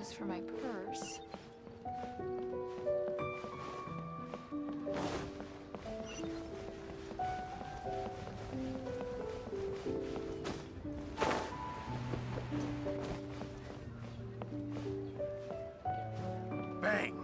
was for my purse. Bang!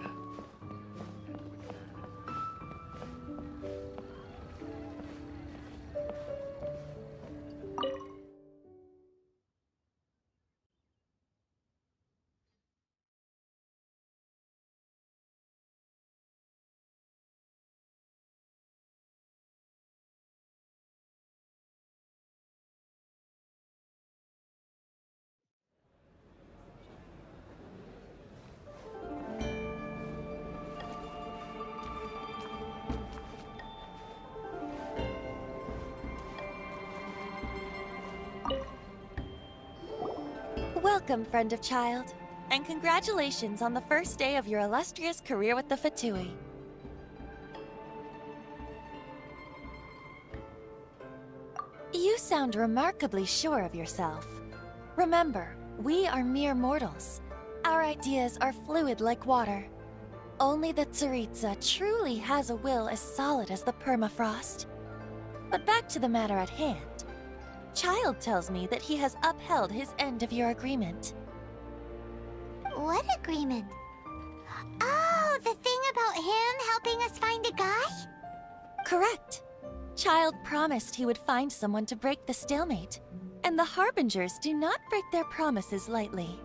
Welcome, friend of child, and congratulations on the first day of your illustrious career with the Fatui. You sound remarkably sure of yourself. Remember, we are mere mortals. Our ideas are fluid like water. Only the Tsaritsa truly has a will as solid as the permafrost. But back to the matter at hand. Child tells me that he has upheld his end of your agreement. What agreement? Oh, the thing about him helping us find a guy? Correct. Child promised he would find someone to break the stalemate, and the Harbingers do not break their promises lightly.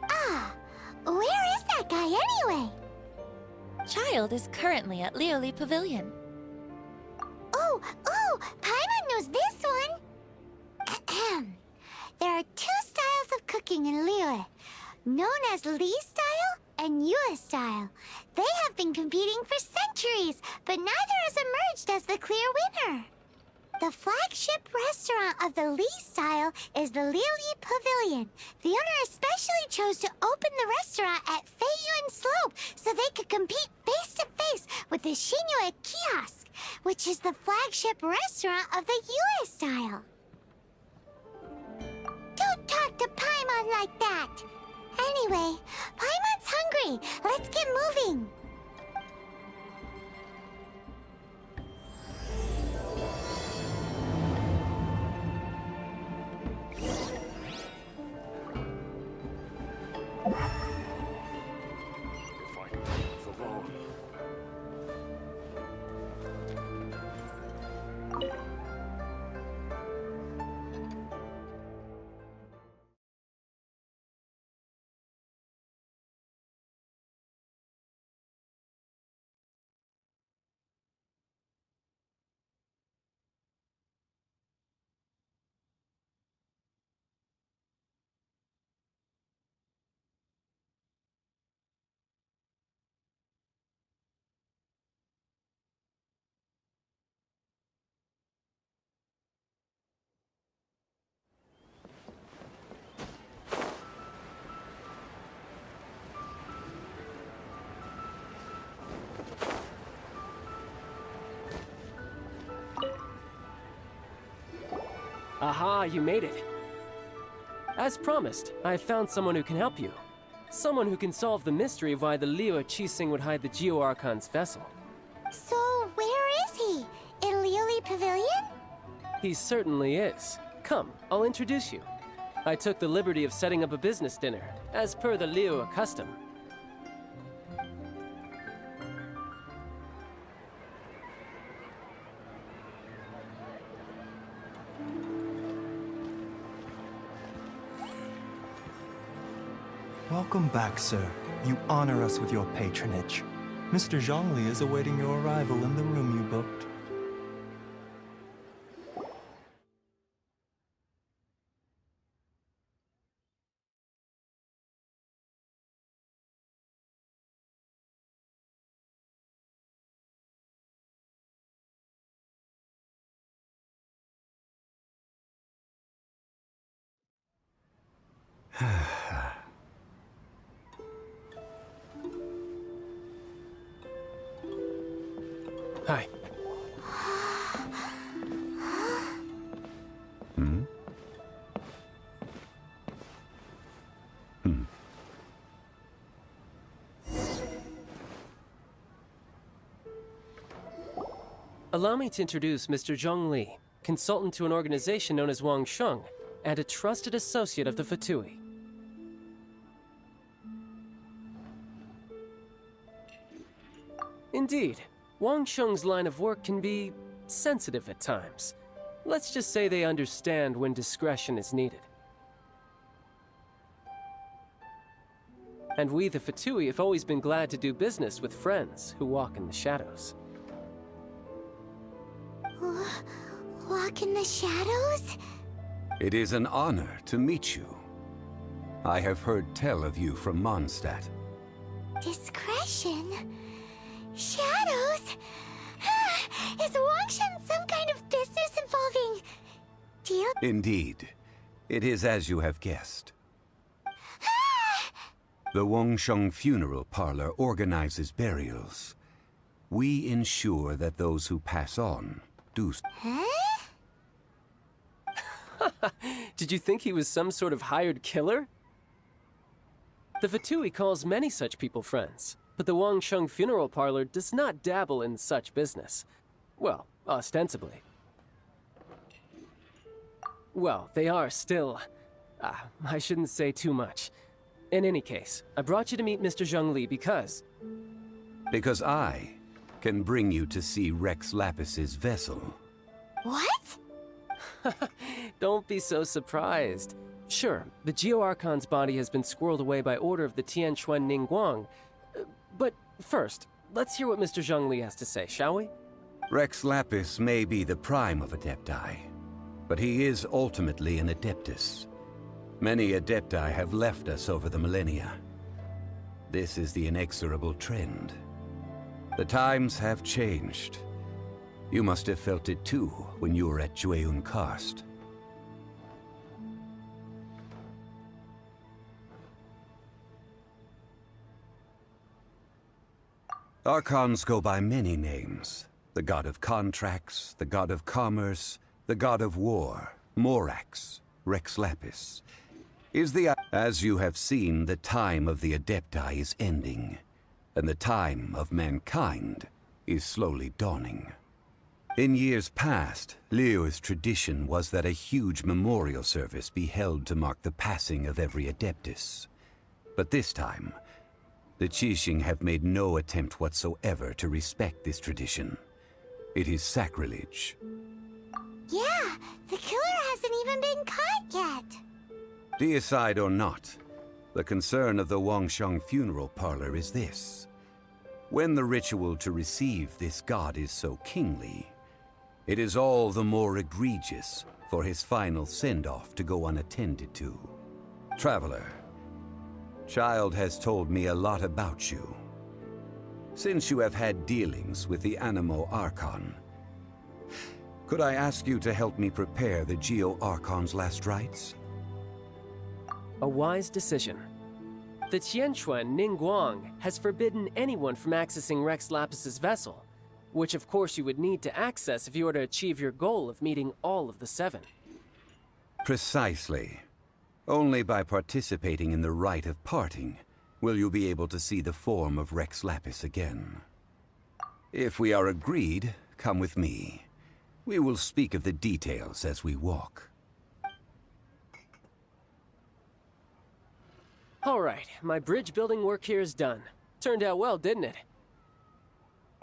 Ah, where is that guy anyway? Child is currently at Lioli Pavilion. Oh, Paimon knows this one! Ahem. There are two styles of cooking in Liyue, known as Li style and Yue style. They have been competing for centuries, but neither has emerged as the clear winner. The flagship restaurant of the Li style is the Lioli Pavilion. The owner especially chose to open the restaurant at Feiyuan Slope so they could compete face-to-face with the Shinyue Kiosk, which is the flagship restaurant of the Yue style. Don't talk to Paimon like that! Anyway, Paimon's hungry. Let's get moving. Aha, you made it. As promised, I found someone who can help you. Someone who can solve the mystery of why the Liyue Qixing would hide the Geo-Archon's vessel. So, where is he? In Lioli Pavilion? He certainly is. Come, I'll introduce you. I took the liberty of setting up a business dinner, as per the Liyue custom. Welcome back, sir. You honor us with your patronage. Mr. Zhongli is awaiting your arrival in the room you booked. Hi. Allow me to introduce Mr. Zhongli, consultant to an organization known as Wang Sheng, and a trusted associate of the Fatui. Indeed, Wang Sheng's line of work can be sensitive at times. Let's just say they understand when discretion is needed. And we, the Fatui, have always been glad to do business with friends who walk in the shadows. Walk in the shadows? It is an honor to meet you. I have heard tell of you from Mondstadt. Discretion? Shadows? Is Wangshan some kind of business involving... deal? Indeed. It is as you have guessed. The Wangsheng Funeral Parlor organizes burials. We ensure that those who pass on do so. Huh? Did you think he was some sort of hired killer? The Fatui calls many such people friends, but the Wangsheng Funeral Parlor does not dabble in such business. Well, ostensibly. Well, they are still... I shouldn't say too much. In any case, I brought you to meet Mr. Zhongli because... Because I can bring you to see Rex Lapis's vessel. What? Don't be so surprised. Sure, the Geo-Archon's body has been squirreled away by order of the Tianquan Ningguang. But first, let's hear what Mr. Zhongli has to say, shall we? Rex Lapis may be the prime of Adepti, but he is ultimately an Adeptus. Many Adepti have left us over the millennia. This is the inexorable trend. The times have changed. You must have felt it too when you were at Jueyun Karst. Archons go by many names. The god of contracts, the god of commerce, the god of war, Morax, Rex Lapis. As you have seen, the time of the Adepti is ending, and the time of mankind is slowly dawning. In years past, Liyue's tradition was that a huge memorial service be held to mark the passing of every Adeptus. But this time, the Qixing have made no attempt whatsoever to respect this tradition. It is sacrilege. Yeah, the killer hasn't even been caught yet. Deicide or not, the concern of the Wangsheng Funeral Parlor is this. When the ritual to receive this god is so kingly, it is all the more egregious for his final send-off to go unattended to. Traveler, Child has told me a lot about you. Since you have had dealings with the Animo Archon, could I ask you to help me prepare the Geo-Archon's last rites? A wise decision. The Tianquan Ningguang has forbidden anyone from accessing Rex Lapis's vessel, which of course you would need to access if you were to achieve your goal of meeting all of the seven. Precisely. Only by participating in the rite of parting will you be able to see the form of Rex Lapis again. If we are agreed, come with me. We will speak of the details as we walk. All right, my bridge building work here is done. Turned out well, didn't it?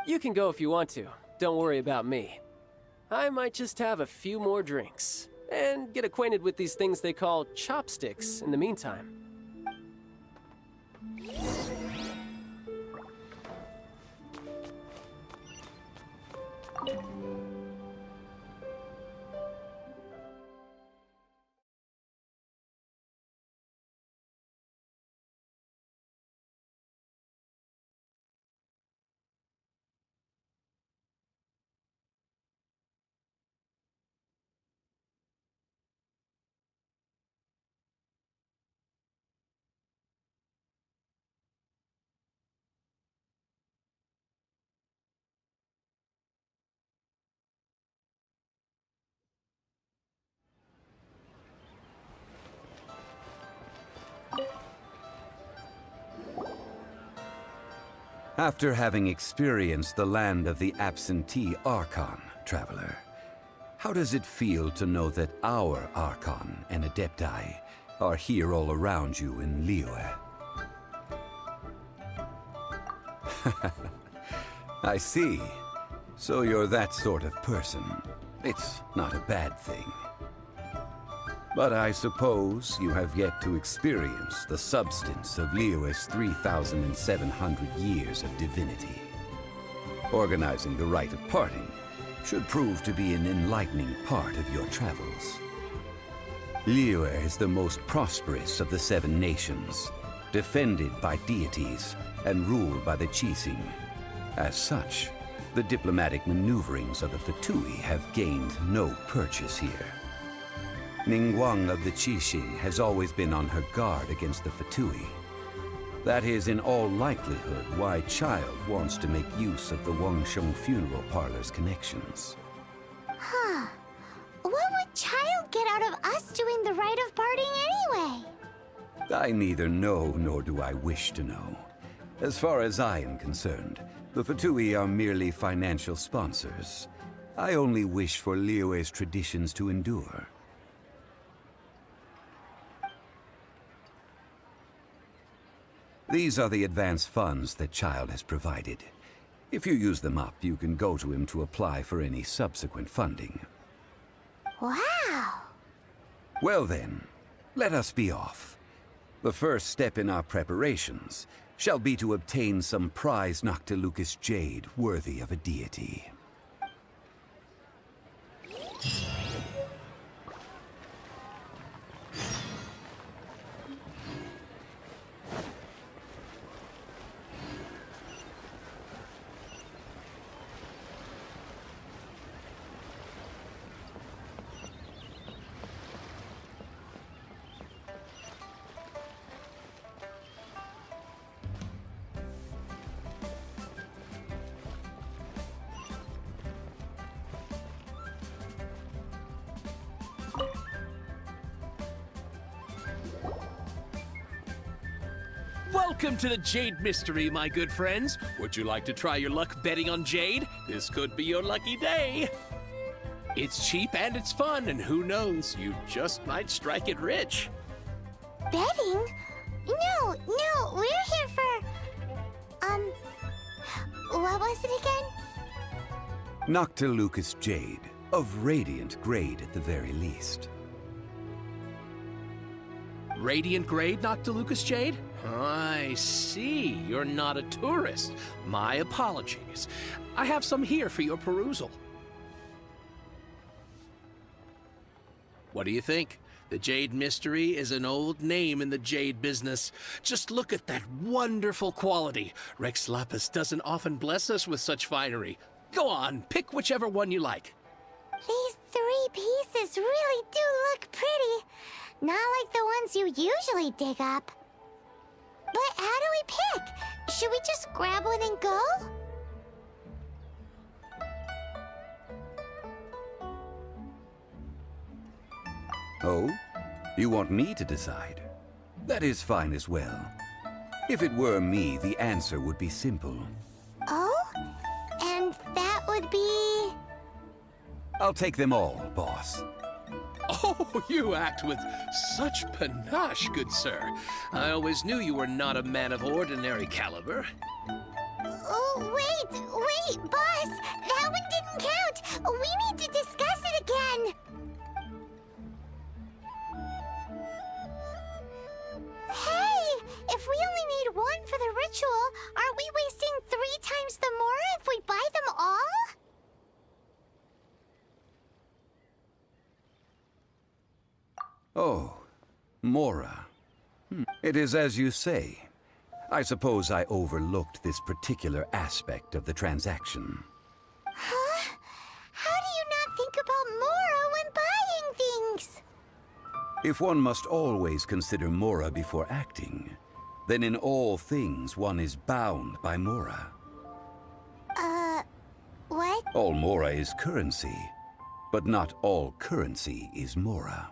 You can go if you want to. Don't worry about me. I might just have a few more drinks, and get acquainted with these things they call chopsticks in the meantime. After having experienced the land of the absentee Archon, traveler, how does it feel to know that our Archon and Adepti are here all around you in Liyue? I see. So you're that sort of person. It's not a bad thing. But I suppose you have yet to experience the substance of Liyue's 3,700 years of divinity. Organizing the rite of parting should prove to be an enlightening part of your travels. Liyue is the most prosperous of the 7 nations, defended by deities and ruled by the Qixing. As such, the diplomatic maneuverings of the Fatui have gained no purchase here. Ningguang of the Qixing has always been on her guard against the Fatui. That is in all likelihood why Child wants to make use of the Wangsheng funeral parlor's connections. Huh. What would Child get out of us doing the rite of parting anyway? I neither know nor do I wish to know. As far as I am concerned, the Fatui are merely financial sponsors. I only wish for Liyue's traditions to endure. These are the advance funds that Child has provided. If you use them up, you can go to him to apply for any subsequent funding. Wow! Well then, let us be off. The first step in our preparations shall be to obtain some prized Noctilucous jade worthy of a deity. Welcome to the Jade Mystery, my good friends. Would you like to try your luck betting on Jade? This could be your lucky day. It's cheap and it's fun, and who knows, you just might strike it rich. Betting? No, we're here for... What was it again? Noctilucous jade, of radiant grade at the very least. Radiant grade, Noctilucous Jade? I see. You're not a tourist. My apologies. I have some here for your perusal. What do you think? The Jade Mystery is an old name in the jade business. Just look at that wonderful quality. Rex Lapis doesn't often bless us with such finery. Go on, pick whichever one you like. These 3 pieces really do look pretty. Not like the ones you usually dig up. But how do we pick? Should we just grab one and go? Oh? You want me to decide? That is fine as well. If it were me, the answer would be simple. Oh? And that would be... I'll take them all, boss. Oh, you act with such panache, good sir. I always knew you were not a man of ordinary caliber. Oh, wait, boss! That one didn't count! We need to discuss it again! Hey! If we only need one for the ritual, aren't we wasting 3 times the more if we buy them all? Oh, Mora. It is as you say. I suppose I overlooked this particular aspect of the transaction. Huh? How do you not think about Mora when buying things? If one must always consider Mora before acting, then in all things one is bound by Mora. What? All Mora is currency, but not all currency is Mora.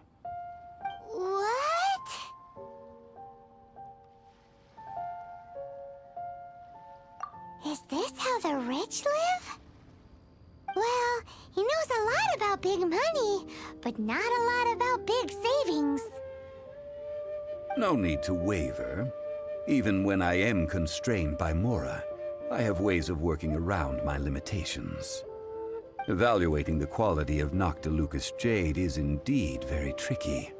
Is this how the rich live? Well, he knows a lot about big money, but not a lot about big savings. No need to waver. Even when I am constrained by Mora, I have ways of working around my limitations. Evaluating the quality of Noctilucous jade is indeed very tricky.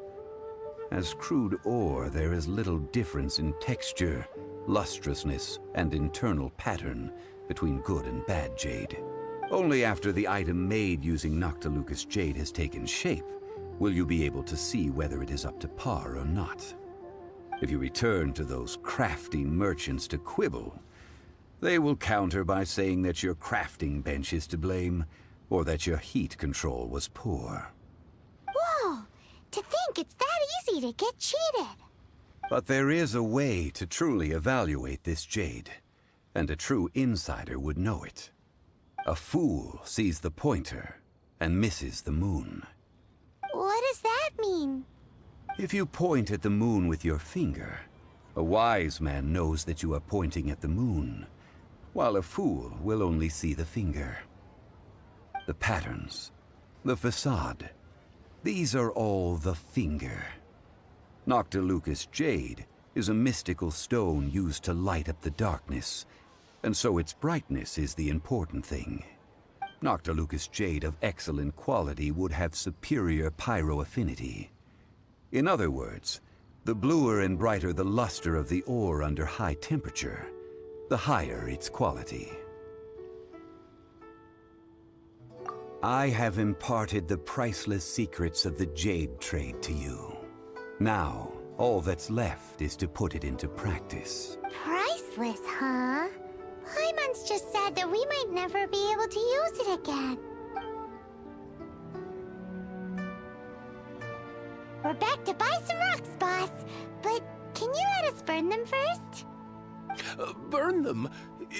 As crude ore, there is little difference in texture, lustrousness, and internal pattern between good and bad jade. Only after the item made using Noctilucous jade has taken shape will you be able to see whether it is up to par or not. If you return to those crafty merchants to quibble, they will counter by saying that your crafting bench is to blame, or that your heat control was poor. Whoa! To think it's that easy to get cheated. But there is a way to truly evaluate this jade, and a true insider would know it. A fool sees the pointer and misses the moon. What does that mean? If you point at the moon with your finger, a wise man knows that you are pointing at the moon, while a fool will only see the finger. The patterns, the facade, these are all the finger. Noctilucous jade is a mystical stone used to light up the darkness, and so its brightness is the important thing. Noctilucous jade of excellent quality would have superior pyroaffinity. In other words, the bluer and brighter the luster of the ore under high temperature, the higher its quality. I have imparted the priceless secrets of the jade trade to you. Now, all that's left is to put it into practice. Priceless, huh? Paimon's just said that we might never be able to use it again. We're back to buy some rocks, boss. But can you let us burn them first? Burn them?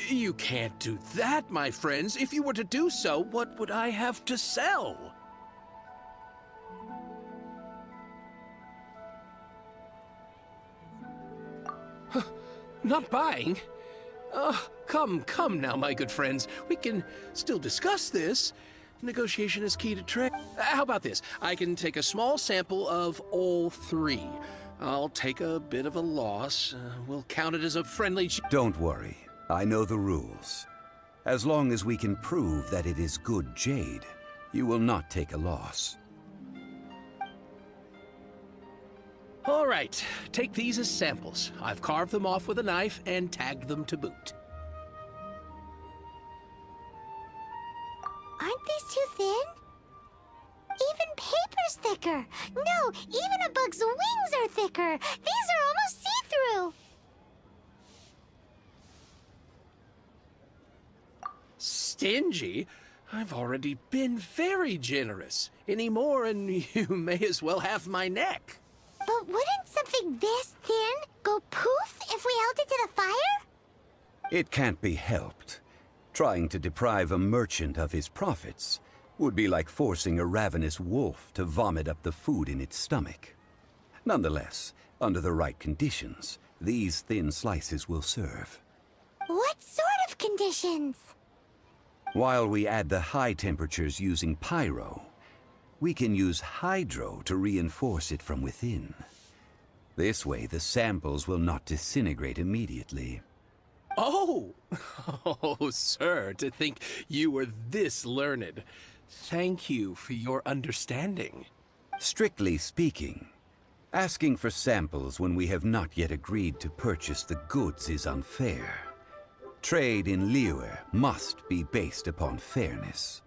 You can't do that, my friends. If you were to do so, what would I have to sell? Not buying? Come now, my good friends. We can still discuss this. Negotiation is key to trade. How about this? I can take a small sample of all three. I'll take a bit of a loss. We'll count it as a friendly... Don't worry. I know the rules. As long as we can prove that it is good jade, you will not take a loss. All right, take these as samples. I've carved them off with a knife and tagged them to boot. Aren't these too thin? Even paper's thicker. No, even a bug's wings are thicker. These are almost see-through. Stingy? I've already been very generous. Any more and you may as well have my neck. But wouldn't something this thin go poof if we held it to the fire? It can't be helped. Trying to deprive a merchant of his profits would be like forcing a ravenous wolf to vomit up the food in its stomach. Nonetheless, under the right conditions, these thin slices will serve. What sort of conditions? While we add the high temperatures using pyro, we can use hydro to reinforce it from within. This way, the samples will not disintegrate immediately. Oh! Oh, sir, to think you were this learned. Thank you for your understanding. Strictly speaking, asking for samples when we have not yet agreed to purchase the goods is unfair. Trade in Liyue must be based upon fairness.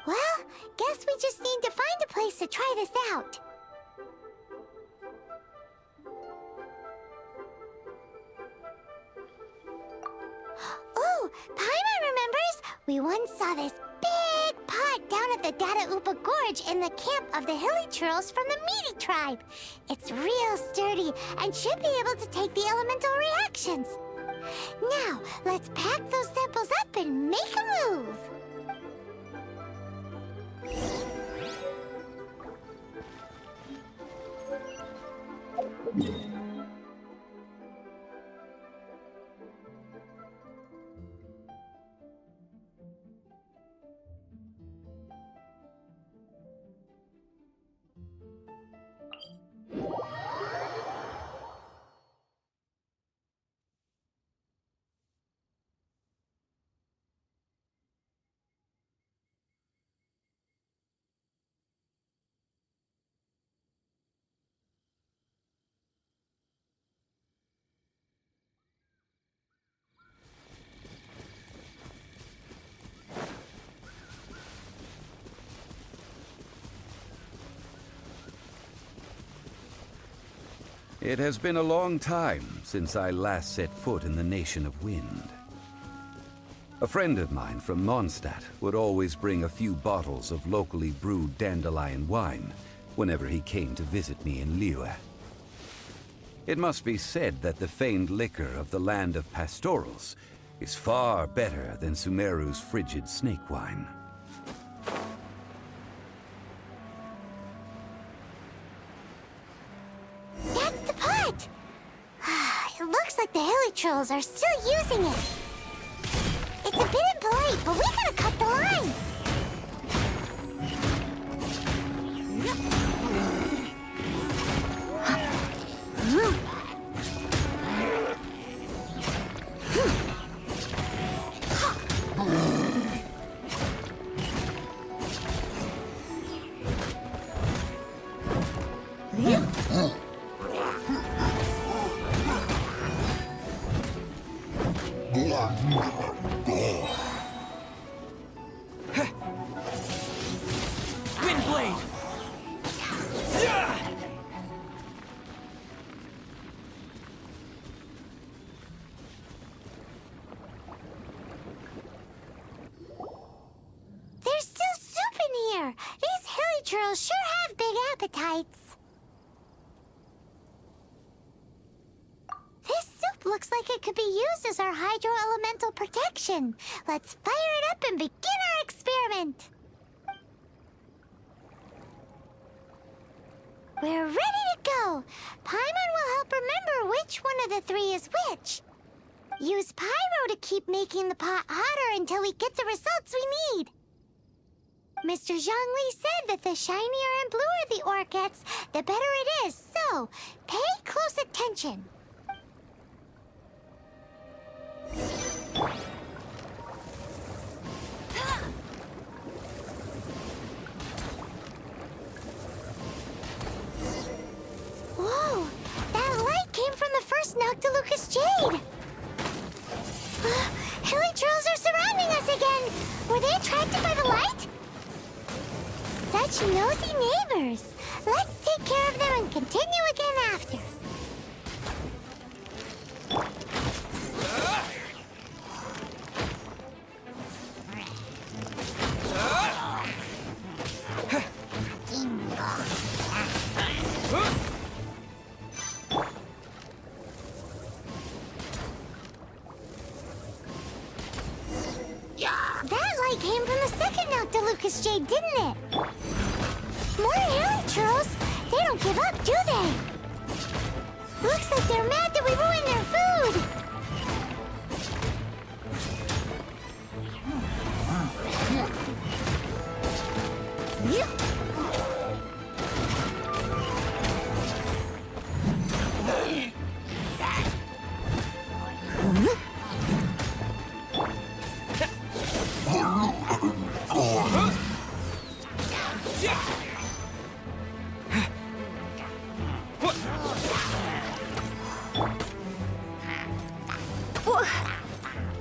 Well, guess we just need to find a place to try this out. Oh, Paimon remembers! We once saw this big pot down at the Data Upa Gorge in the camp of the Hilly Churls from the Meaty tribe. It's real sturdy and should be able to take the elemental reactions. Now, let's pack those samples up and make a move. It has been a long time since I last set foot in the Nation of Wind. A friend of mine from Mondstadt would always bring a few bottles of locally brewed dandelion wine whenever he came to visit me in Liyue. It must be said that the famed liquor of the land of pastorals is far better than Sumeru's frigid snake wine. That's the pot! It looks like the hilly trolls are still using it. It's a bit impolite, but we gotta cut the line. Windblade! There's still soup in here. These hilly trolls sure have big appetites. This soup looks like it could be used as our hydro-elemental protection. Let's fire it up and begin our experiment. We're ready to go. Paimon will help remember which one of the three is which. Use pyro to keep making the pot hotter until we get the results we need. Mr. Zhongli said that the shinier and bluer the ore gets, the better it is. So, pay close attention. Whoa! That light came from the first Noctilucous Jade! Hilly trolls are surrounding us again! Were they attracted by the light? Such nosy neighbors! Let's take care of them and continue again after. That light came from the second Noctilucous Jade, didn't it? More hilly trolls? They don't give up, do they? Looks like they're mad that we ruined their food.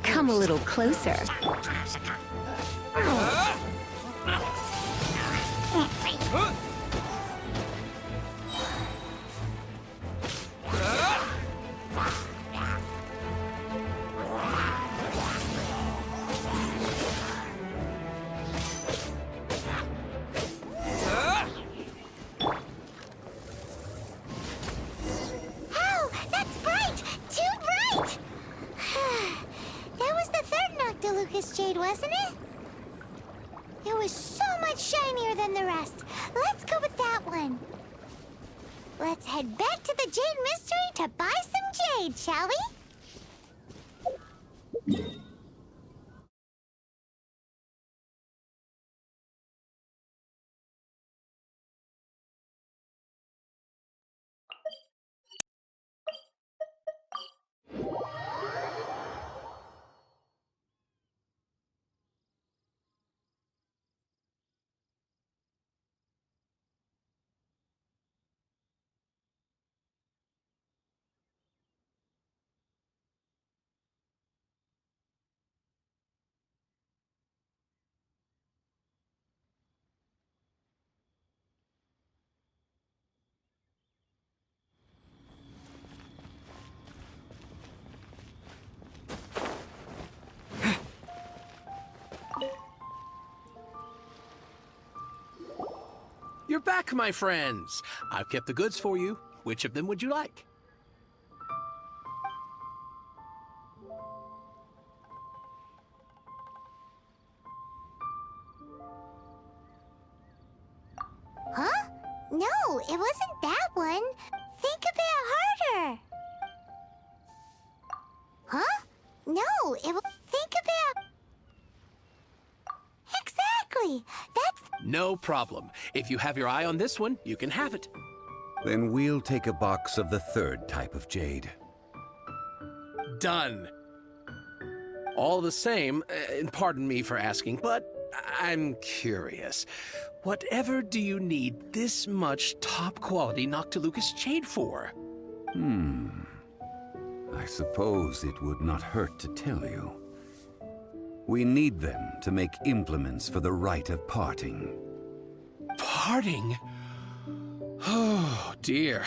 Come a little closer. Ow! That's bright! Too bright! That was the third Noctilucous Jade, wasn't it? It was so much shinier than the rest. Let's go with that one. Let's head back to the Jade Mystery to buy some jade, shall we? You're back, my friends. I've kept the goods for you. Which of them would you like? Huh? No, it wasn't that one. Think a bit harder. Huh? No, it was... Think a bit... Exactly! That's... No problem. If you have your eye on this one, you can have it. Then we'll take a box of the third type of jade. Done. All the same, and pardon me for asking, but I'm curious. Whatever do you need this much top-quality Noctilucous jade for? I suppose it would not hurt to tell you. We need them to make implements for the rite of parting. Parting? Oh, dear.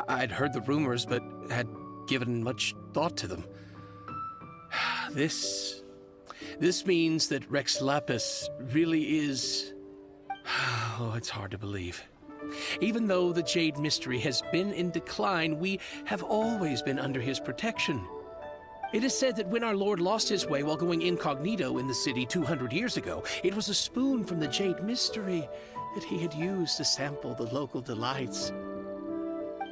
I'd heard the rumors, but had given much thought to them. This means that Rex Lapis really is... Oh, it's hard to believe. Even though the Jade Mystery has been in decline, we have always been under his protection. It is said that when our Lord lost his way while going incognito in the city 200 years ago, it was a spoon from the Jade Mystery that he had used to sample the local delights.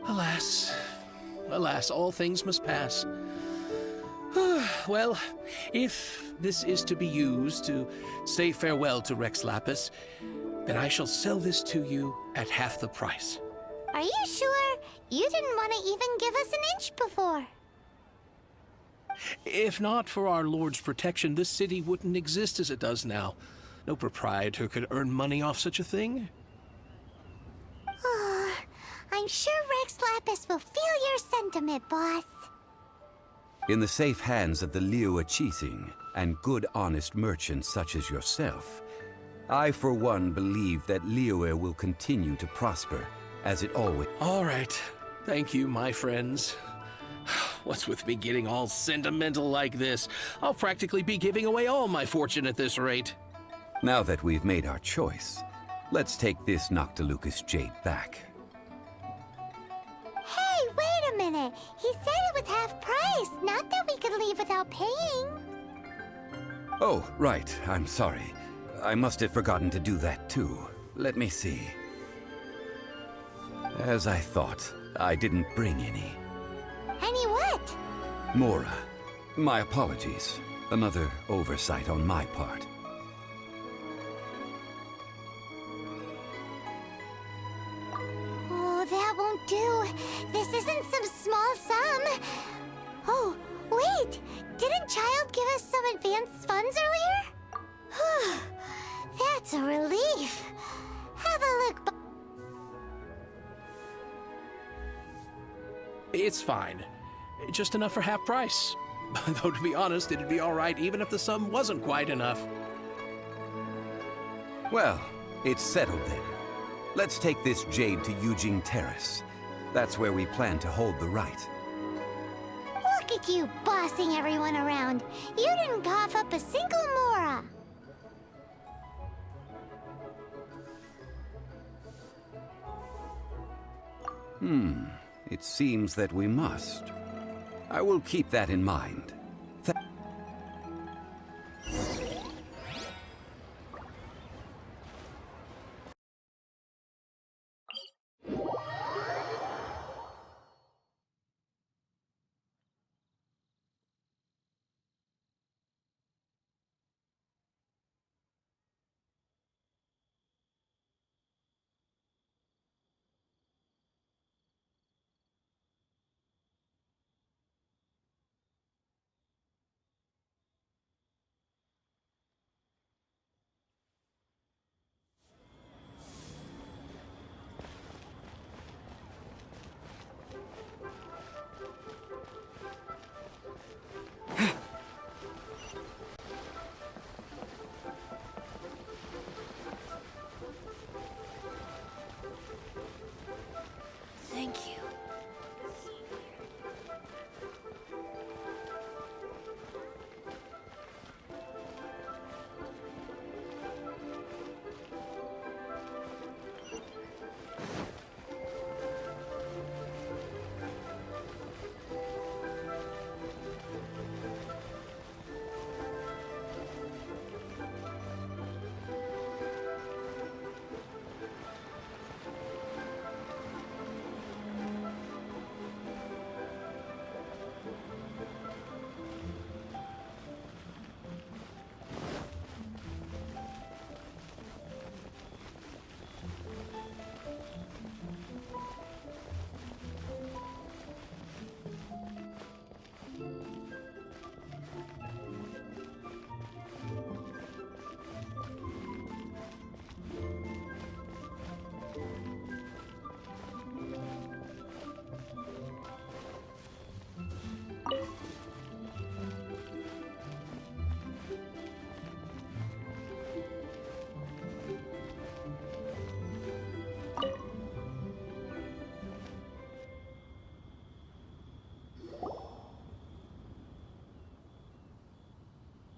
Alas, alas, all things must pass. Well, if this is to be used to say farewell to Rex Lapis, then I shall sell this to you at half the price. Are you sure? You didn't want to even give us an inch before. If not for our Lord's protection, this city wouldn't exist as it does now. No proprietor could earn money off such a thing. I'm sure Rex Lapis will feel your sentiment, boss. In the safe hands of the Liyue Qixing and good honest merchants such as yourself, I for one believe that Liyue will continue to prosper as it always... All right. Thank you, my friends. What's with me getting all sentimental like this? I'll practically be giving away all my fortune at this rate. Now that we've made our choice, let's take this Noctilucous jade back. Hey, wait a minute. He said it was half price, not that we could leave without paying. Oh, right. I'm sorry. I must have forgotten to do that too. Let me see. As I thought, I didn't bring any. Any what? Mora, my apologies. Another oversight on my part. Oh, that won't do. This isn't some small sum. Oh, wait. Didn't Child give us some advanced funds earlier? That's a relief. Have a look. It's fine. Just enough for half price. Though, to be honest, it'd be all right even if the sum wasn't quite enough. Well, it's settled then. Let's take this jade to Yujing Terrace. That's where we plan to hold the rite. Look at you bossing everyone around. You didn't cough up a single Mora. It seems that we must. I will keep that in mind.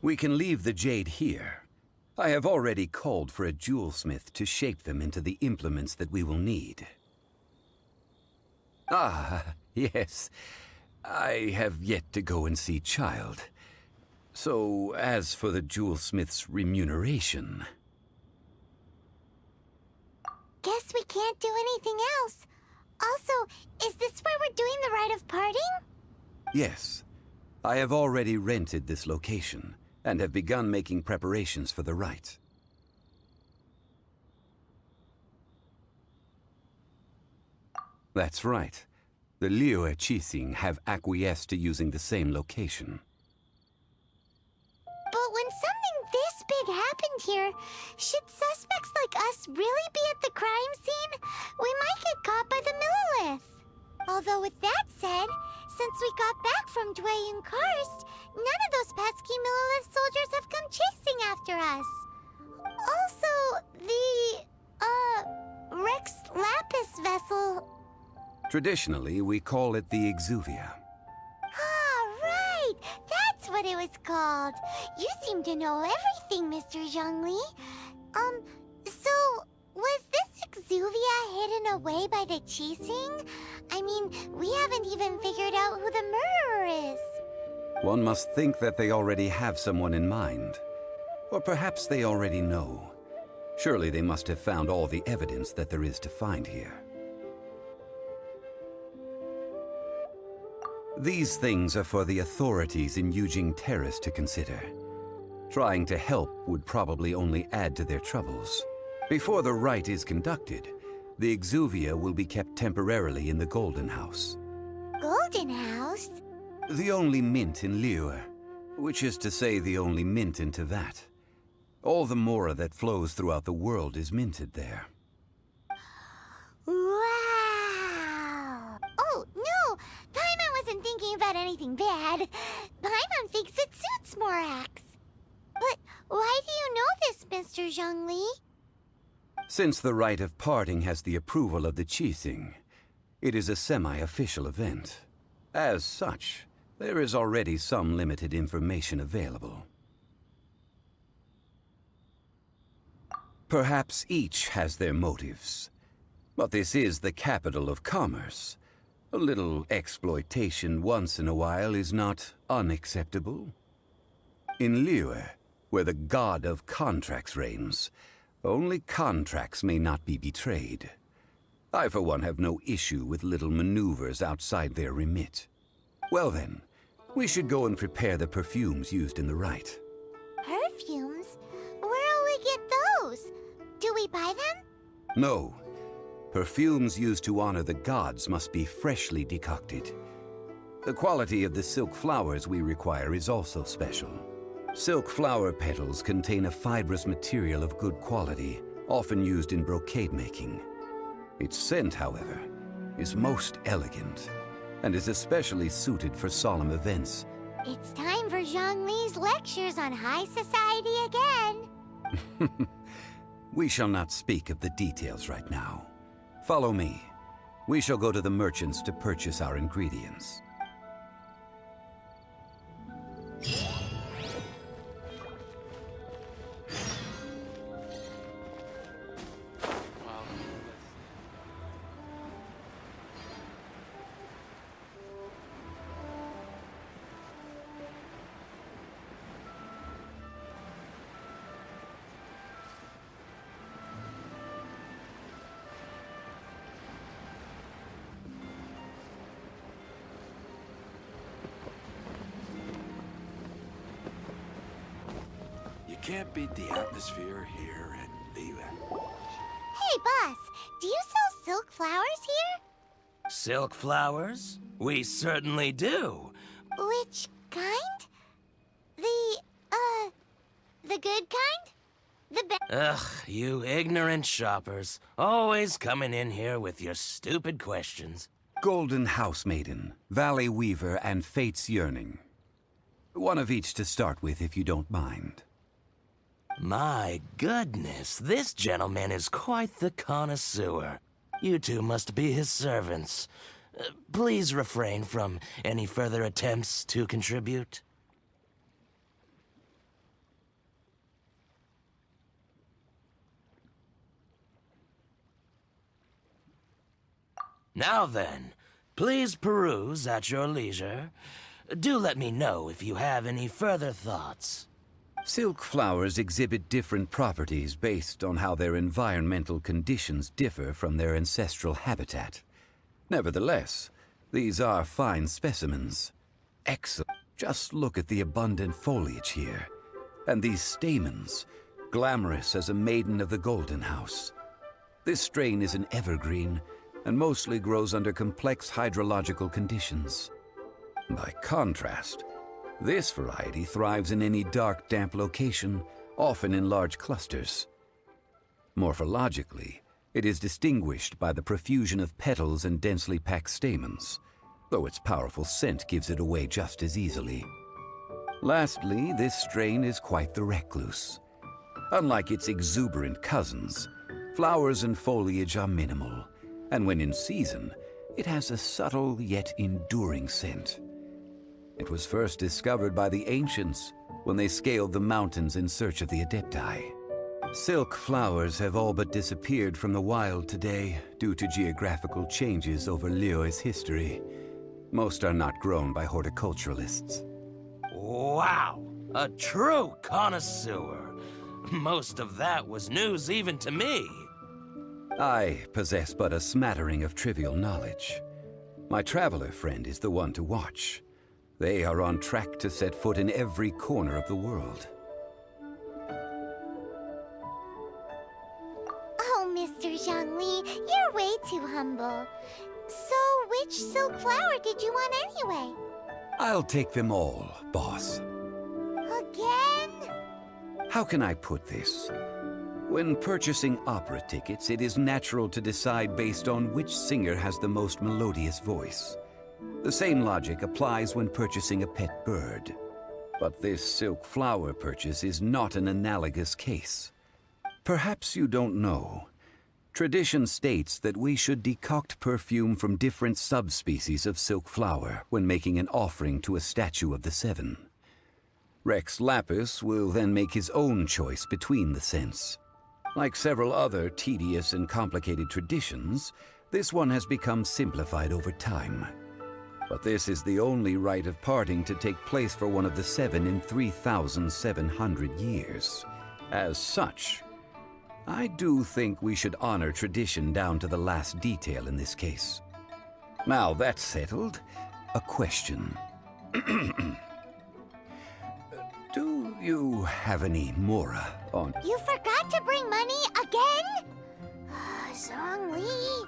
We can leave the jade here. I have already called for a jewelsmith to shape them into the implements that we will need. Ah, yes. I have yet to go and see Child. So, as for the jewelsmith's remuneration... Guess we can't do anything else. Also, is this where we're doing the rite of parting? Yes. I have already rented this location, and have begun making preparations for the rite. That's right. The Liyue Qixing have acquiesced to using the same location. But when something this big happened here, should suspects like us really be at the crime scene? We might get caught by the Millilith. Although with that said, since we got back from Dwayne Karst, none of those pesky Millilith soldiers have come chasing after us. Also, the, Rex Lapis vessel... Traditionally, we call it the Exuvia. Ah, right! That's what it was called. You seem to know everything, Mr. Zhongli. So, was this Exuvia hidden away by the Qixing? I mean, we haven't even figured out who the murderer is. One must think that they already have someone in mind. Or perhaps they already know. Surely they must have found all the evidence that there is to find here. These things are for the authorities in Yujing Terrace to consider. Trying to help would probably only add to their troubles. Before the rite is conducted, the Exuvia will be kept temporarily in the Golden House. Golden House? The only mint in Liyue, which is to say the only mint in Tevat. All the mora that flows throughout the world is minted there. Wow! Oh, no! Paimon wasn't thinking about anything bad. Paimon thinks it suits Morax. But why do you know this, Mr. Zhongli? Since the rite of parting has the approval of the Qixing, it is a semi-official event. As such, there is already some limited information available. Perhaps each has their motives. But this is the capital of commerce. A little exploitation once in a while is not unacceptable. In Liyue, where the god of contracts reigns, only contracts may not be betrayed. I, for one, have no issue with little maneuvers outside their remit. Well then, we should go and prepare the perfumes used in the rite. Perfumes? Where'll we get those? Do we buy them? No. Perfumes used to honor the gods must be freshly decocted. The quality of the silk flowers we require is also special. Silk flower petals contain a fibrous material of good quality, often used in brocade making. Its scent, however, is most elegant, and is especially suited for solemn events. It's time for Zhongli's lectures on high society again. We shall not speak of the details right now. Follow me. We shall go to the merchants to purchase our ingredients. Can't beat the atmosphere here in Liyue. Hey, boss, do you sell silk flowers here? Silk flowers? We certainly do. Which kind? The good kind? Ugh, you ignorant shoppers. Always coming in here with your stupid questions. Golden House Maiden, Valley Weaver, and Fate's Yearning. One of each to start with, if you don't mind. My goodness, this gentleman is quite the connoisseur. You two must be his servants. Please refrain from any further attempts to contribute. Now then, please peruse at your leisure. Do let me know if you have any further thoughts. Silk flowers exhibit different properties based on how their environmental conditions differ from their ancestral habitat. Nevertheless, these are fine specimens. Excellent. Just look at the abundant foliage here. And these stamens, glamorous as a maiden of the Golden House. This strain is an evergreen, and mostly grows under complex hydrological conditions. By contrast, this variety thrives in any dark, damp location, often in large clusters. Morphologically, it is distinguished by the profusion of petals and densely packed stamens, though its powerful scent gives it away just as easily. Lastly, this strain is quite the recluse. Unlike its exuberant cousins, flowers and foliage are minimal, and when in season, it has a subtle yet enduring scent. It was first discovered by the ancients when they scaled the mountains in search of the Adepti. Silk flowers have all but disappeared from the wild today due to geographical changes over Liyue's history. Most are not grown by horticulturalists. Wow! A true connoisseur! Most of that was news even to me. I possess but a smattering of trivial knowledge. My traveler friend is the one to watch. They are on track to set foot in every corner of the world. Oh, Mr. Zhongli, you're way too humble. So, which silk flower did you want anyway? I'll take them all, boss. Again? How can I put this? When purchasing opera tickets, it is natural to decide based on which singer has the most melodious voice. The same logic applies when purchasing a pet bird. But this silk flower purchase is not an analogous case. Perhaps you don't know. Tradition states that we should decoct perfume from different subspecies of silk flower when making an offering to a statue of the Seven. Rex Lapis will then make his own choice between the scents. Like several other tedious and complicated traditions, this one has become simplified over time. But this is the only rite of parting to take place for one of the Seven in 3,700 years. As such, I do think we should honor tradition down to the last detail in this case. Now that's settled, a question. Do you have any Mora on? You forgot to bring money again? Zhongli.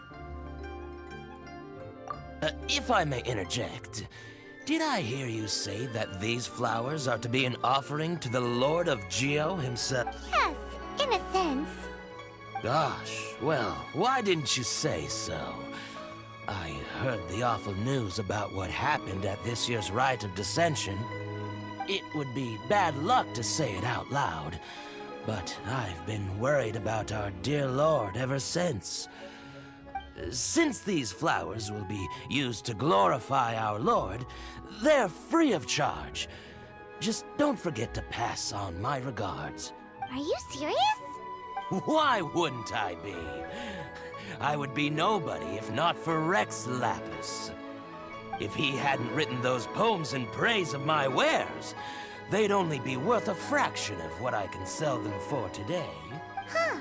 If I may interject, did I hear you say that these flowers are to be an offering to the Lord of Geo himself? Yes, in a sense. Gosh, well, why didn't you say so? I heard the awful news about what happened at this year's Rite of Dissension. It would be bad luck to say it out loud, but I've been worried about our dear Lord ever since. Since these flowers will be used to glorify our Lord, they're free of charge. Just don't forget to pass on my regards. Are you serious? Why wouldn't I be? I would be nobody if not for Rex Lapis. If he hadn't written those poems in praise of my wares, they'd only be worth a fraction of what I can sell them for today. Huh.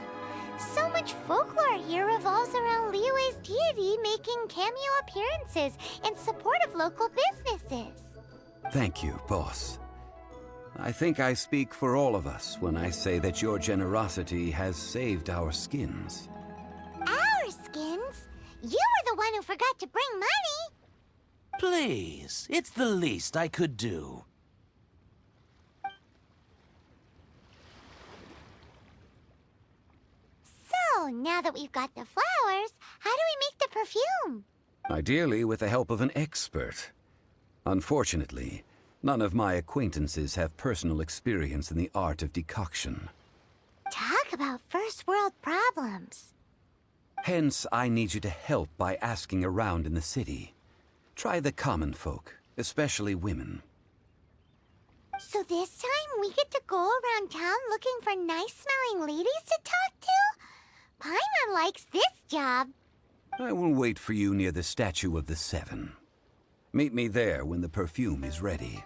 So much folklore here revolves around Liyue's deity making cameo appearances in support of local businesses. Thank you, boss. I think I speak for all of us when I say that your generosity has saved our skins. Our skins? You were the one who forgot to bring money. Please, it's the least I could do. So, now that we've got the flowers, how do we make the perfume? Ideally with the help of an expert. Unfortunately, none of my acquaintances have personal experience in the art of decoction. Talk about first world problems. Hence, I need you to help by asking around in the city. Try the common folk, especially women. So this time we get to go around town looking for nice-smelling ladies to talk to? Paimon likes this job. I will wait for you near the Statue of the Seven. Meet me there when the perfume is ready.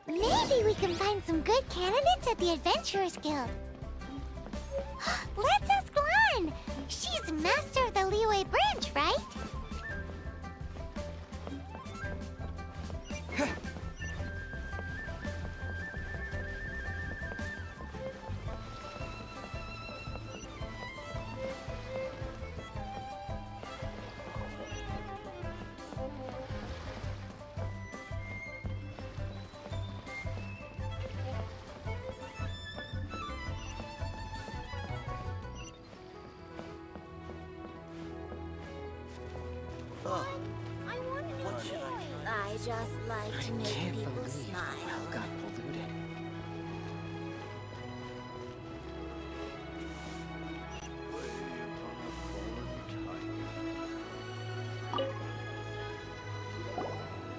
Maybe we can find some good candidates at the Adventurers Guild. Let's ask Lan! She's master of the Liyue branch, right? I just like to make people smile. Got polluted.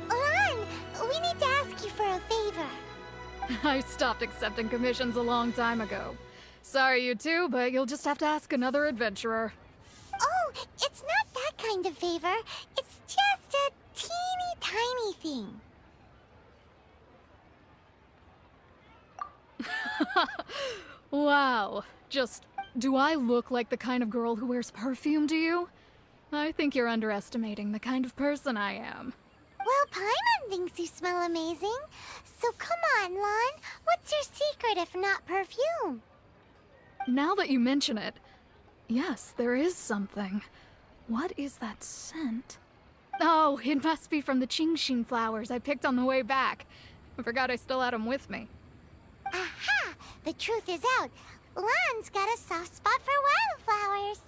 Lan, we need to ask you for a favor. I stopped accepting commissions a long time ago. Sorry, you two, but you'll just have to ask another adventurer. Oh, it's not that kind of favor. It's just a teeny tiny thing. Wow. Just, do I look like the kind of girl who wears perfume to you? I think you're underestimating the kind of person I am. Well, Paimon thinks you smell amazing. So come on, Lan. What's your secret if not perfume? Now that you mention it, yes, there is something. What is that scent? Oh, it must be from the Genshin flowers I picked on the way back. I forgot I still had them with me. Aha! The truth is out. Lan's got a soft spot for wildflowers.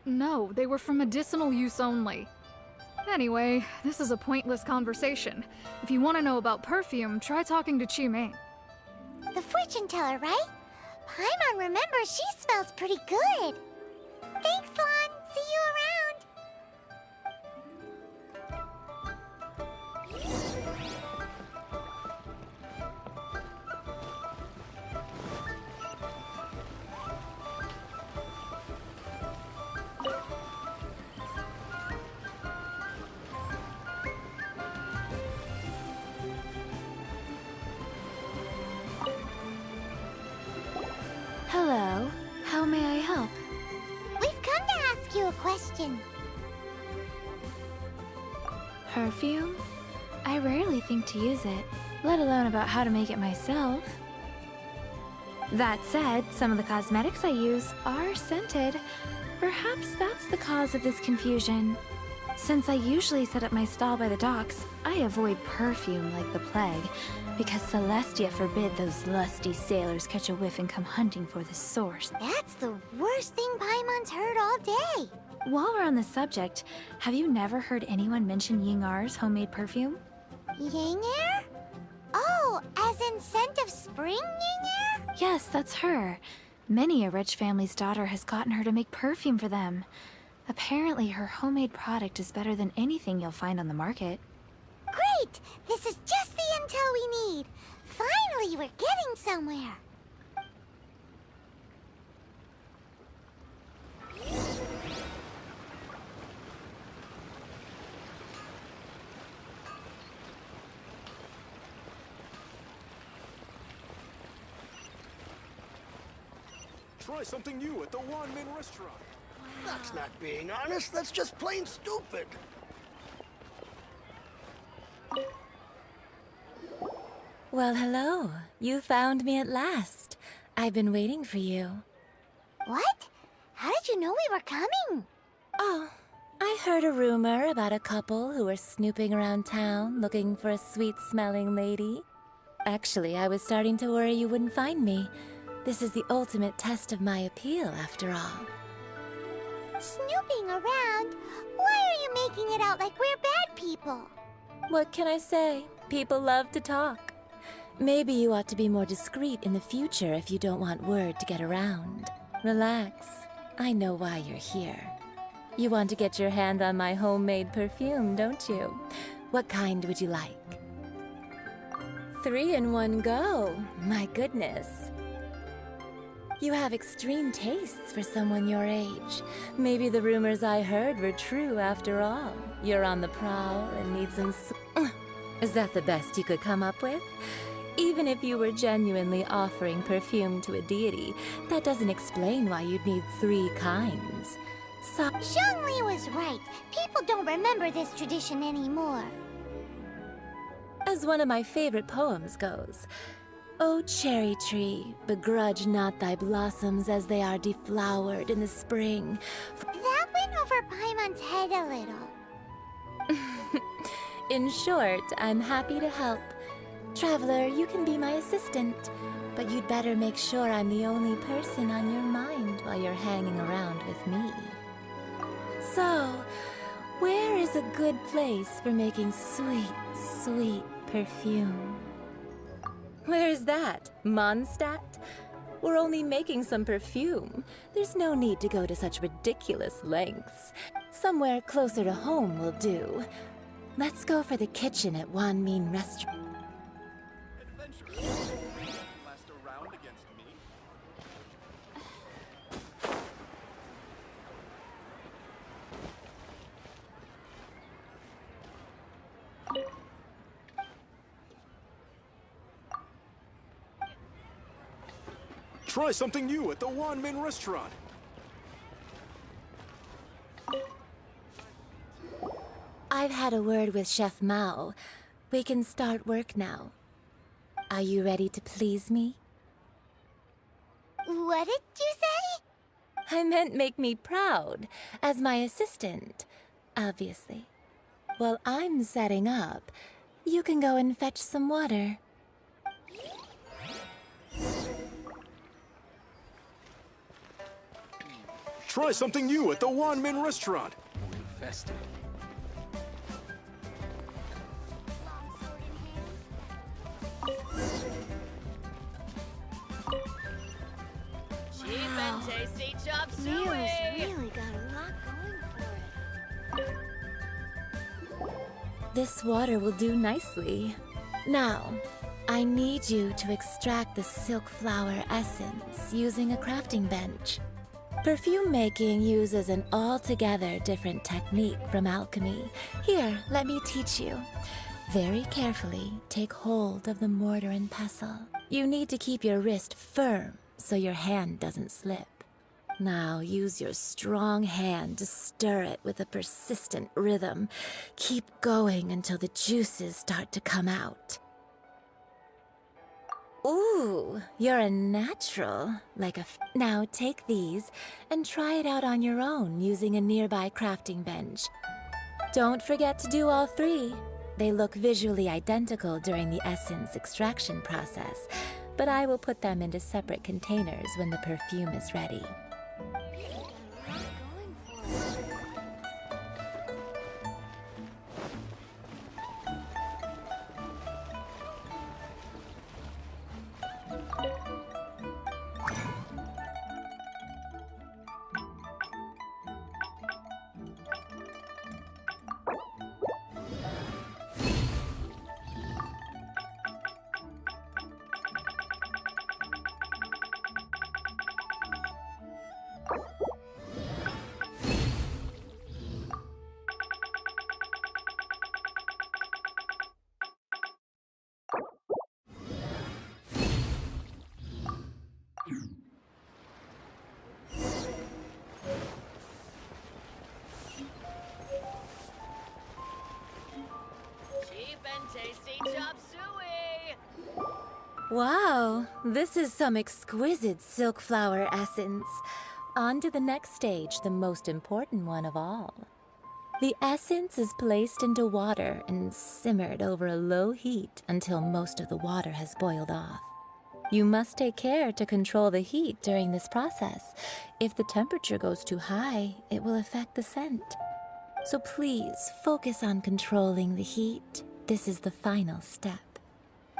No, they were for medicinal use only. Anyway, this is a pointless conversation. If you want to know about perfume, try talking to Qimei. The fortune teller, right? Paimon remembers she smells pretty good. Thanks, Lan. See you around. Hello. How may I help? We've come to ask you a question. Perfume? I rarely think to use it, let alone about how to make it myself. That said, some of the cosmetics I use are scented. Perhaps that's the cause of this confusion. Since I usually set up my stall by the docks, I avoid perfume like the plague, because Celestia forbid those lusty sailors catch a whiff and come hunting for the source. That's the worst thing Paimon's heard all day. While we're on the subject, have you never heard anyone mention Yingar's homemade perfume? Yingar? Oh, as in scent of spring Yingar? Yes, that's her. Many a rich family's daughter has gotten her to make perfume for them. Apparently, her homemade product is better than anything you'll find on the market. Great! This is just the intel we need. Finally, we're getting somewhere. Try something new at the Wanmin restaurant. That's not being honest, that's just plain stupid. Well, hello. You found me at last. I've been waiting for you. What? How did you know we were coming? Oh, I heard a rumor about a couple who were snooping around town looking for a sweet-smelling lady. Actually, I was starting to worry you wouldn't find me. This is the ultimate test of my appeal, after all. Snooping around? Why are you making it out like we're bad people? What can I say? People love to talk. Maybe you ought to be more discreet in the future if you don't want word to get around. Relax. I know why you're here. You want to get your hand on my homemade perfume, don't you? What kind would you like? 3 in one go. My goodness. You have extreme tastes for someone your age. Maybe the rumors I heard were true after all. You're on the prowl and need some Is that the best you could come up with? Even if you were genuinely offering perfume to a deity, that doesn't explain why you'd need 3 kinds. So Zhongli was right. People don't remember this tradition anymore. as one of my favorite poems goes, "O cherry tree, begrudge not thy blossoms as they are deflowered in the spring." That went over Paimon's head a little. In short, I'm happy to help. Traveler, you can be my assistant, but you'd better make sure I'm the only person on your mind while you're hanging around with me. So, where is a good place for making sweet, sweet perfume? Where is that? Mondstadt? We're only making some perfume. There's no need to go to such ridiculous lengths. Somewhere closer to home will do. Let's go for the kitchen at Wan Min Restaurant. Last a round against me. Try something new at the Wan Min restaurant. I've had a word with Chef Mao. We can start work now. Are you ready to please me? What did you say? I meant make me proud, as my assistant, obviously. While I'm setting up, you can go and fetch some water. Try something new at the Wan Min restaurant. Infested. Cheap and tasty chop suey! Really got a lot going for it. This water will do nicely. Now, I need you to extract the silk flower essence using a crafting bench. Perfume making uses an altogether different technique from alchemy. Here, let me teach you. Very carefully, take hold of the mortar and pestle. You need to keep your wrist firm so your hand doesn't slip. Now use your strong hand to stir it with a persistent rhythm. Keep going until the juices start to come out. Ooh, you're a natural, Now take these and try it out on your own using a nearby crafting bench. Don't forget to do all 3. They look visually identical during the essence extraction process, but I will put them into separate containers when the perfume is ready. Cheap and tasty chop suey! Wow, this is some exquisite silk flower essence. On to the next stage, the most important one of all. The essence is placed into water and simmered over a low heat until most of the water has boiled off. You must take care to control the heat during this process. If the temperature goes too high, it will affect the scent. So please focus on controlling the heat. This is the final step.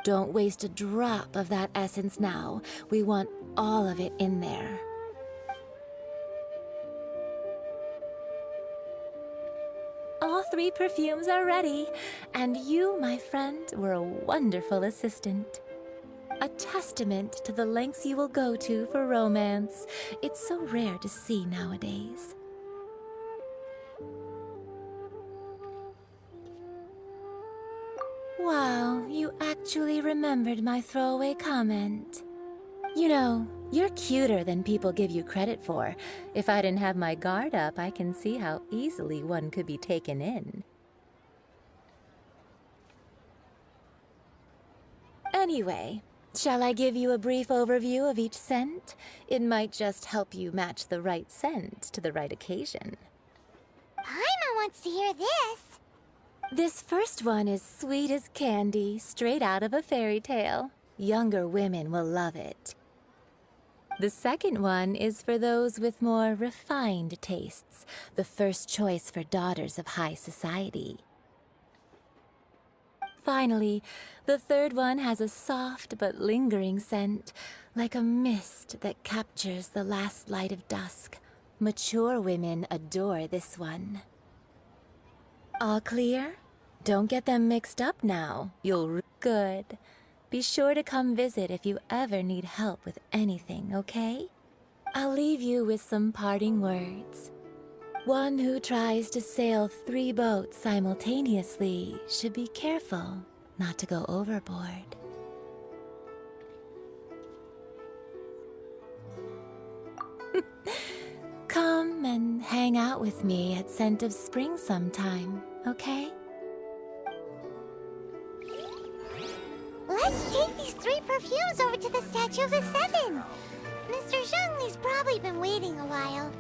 Don't waste a drop of that essence now. We want all of it in there. All 3 perfumes are ready, and you, my friend, were a wonderful assistant. A testament to the lengths you will go to for romance. It's so rare to see nowadays. Wow, you actually remembered my throwaway comment. You know, you're cuter than people give you credit for. If I didn't have my guard up, I can see how easily one could be taken in. Anyway, shall I give you a brief overview of each scent? It might just help you match the right scent to the right occasion. Paimon wants to hear this. This first one is sweet as candy, straight out of a fairy tale. Younger women will love it. The second one is for those with more refined tastes, the first choice for daughters of high society. Finally, the third one has a soft but lingering scent, like a mist that captures the last light of dusk. Mature women adore this one. All clear? Don't get them mixed up now. Good. Be sure to come visit if you ever need help with anything, okay? I'll leave you with some parting words. One who tries to sail 3 boats simultaneously should be careful not to go overboard. Come and hang out with me at Scent of Spring sometime, okay? Let's take these 3 perfumes over to the Statue of the Seven. Mr. Zhongli's probably been waiting a while.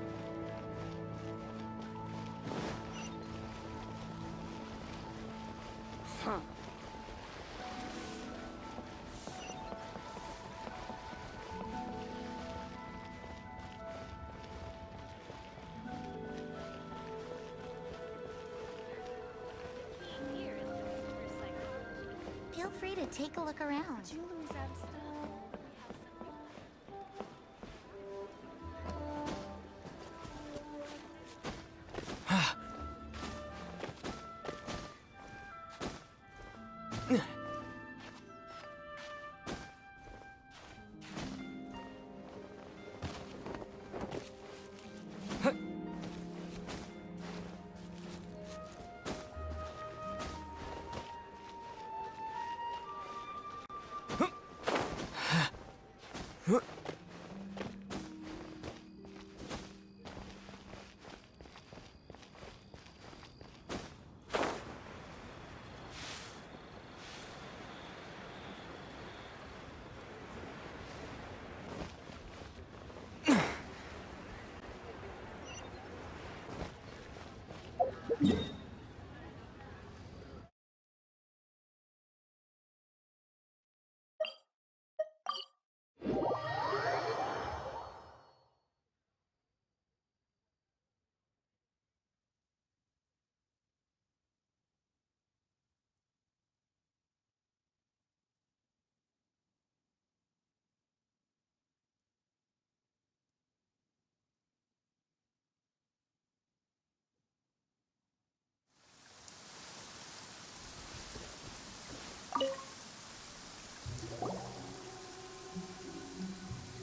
Feel free to take a look around. Jewelry's out of stock.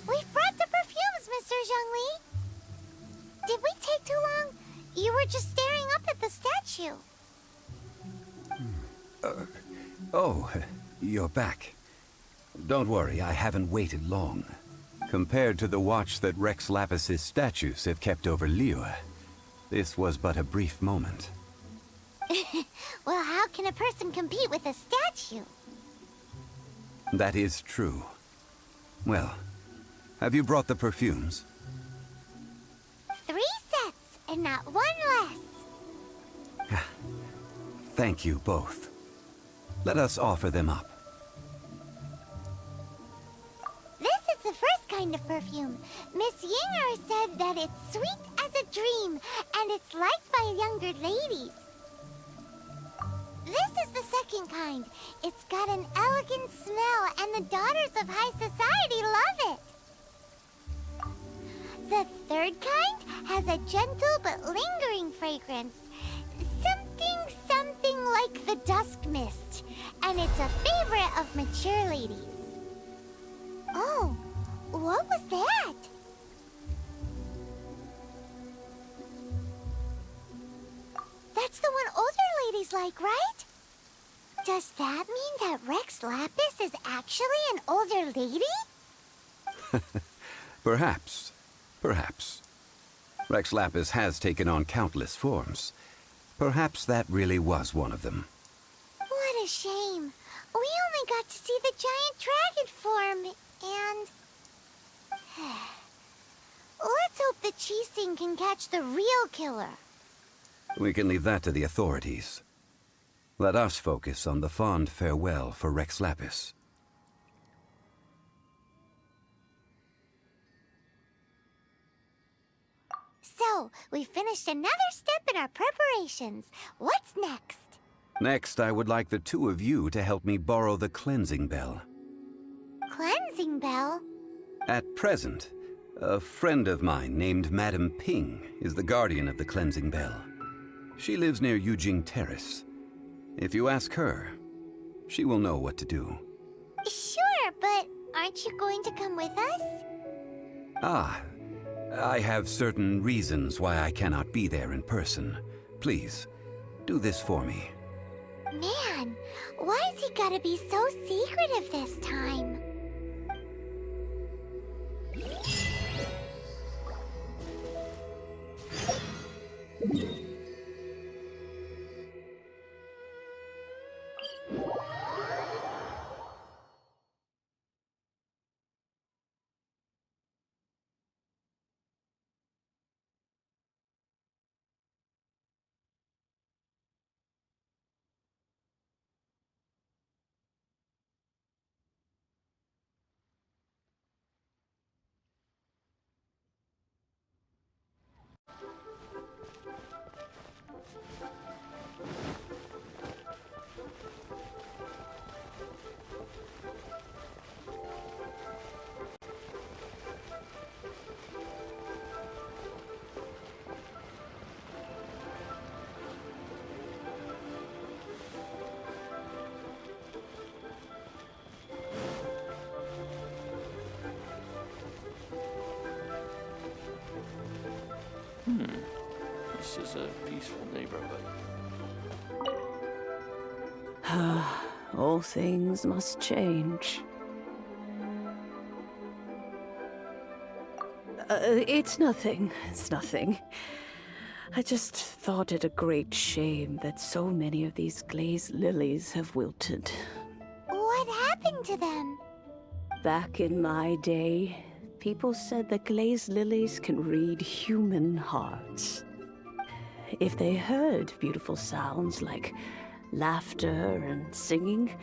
We've brought the perfumes, Mr. Zhongli. Did we take too long? You were just staring up at the statue. Oh, you're back. Don't worry, I haven't waited long. Compared to the watch that Rex Lapis's statues have kept over Liyue, this was but a brief moment. Well, how can a person compete with a statue? That is true. Well, have you brought the perfumes? 3 sets, and not 1 less. Thank you both. Let us offer them up. This is the first kind of perfume. Miss Yinger said that it's sweet as a dream, and it's liked by younger ladies. This is the second kind. It's got an elegant smell, and the daughters of high society love it. The third kind has a gentle but lingering fragrance. Something like the dusk mist. And it's a favorite of mature ladies. like, right? Does that mean that Rex Lapis is actually an older lady? Perhaps. Perhaps. Rex Lapis has taken on countless forms. Perhaps that really was one of them. What a shame. We only got to see the giant dragon form, and... Let's hope the Chising can catch the real killer. We can leave that to the authorities. Let us focus on the fond farewell for Rex Lapis. So, we finished another step in our preparations. What's next? Next, I would like the two of you to help me borrow the cleansing bell. Cleansing bell? At present, a friend of mine named Madame Ping is the guardian of the cleansing bell. She lives near Yujing Terrace. If you ask her, she will know what to do. Sure, but aren't you going to come with us? Ah, I have certain reasons why I cannot be there in person. Please, do this for me. Man, why's he gotta be so secretive this time? This is a peaceful neighborhood. All things must change. It's nothing. It's nothing. I just thought it a great shame that so many of these glazed lilies have wilted. What happened to them? Back in my day, people said that glazed lilies can read human hearts. If they heard beautiful sounds like laughter and singing,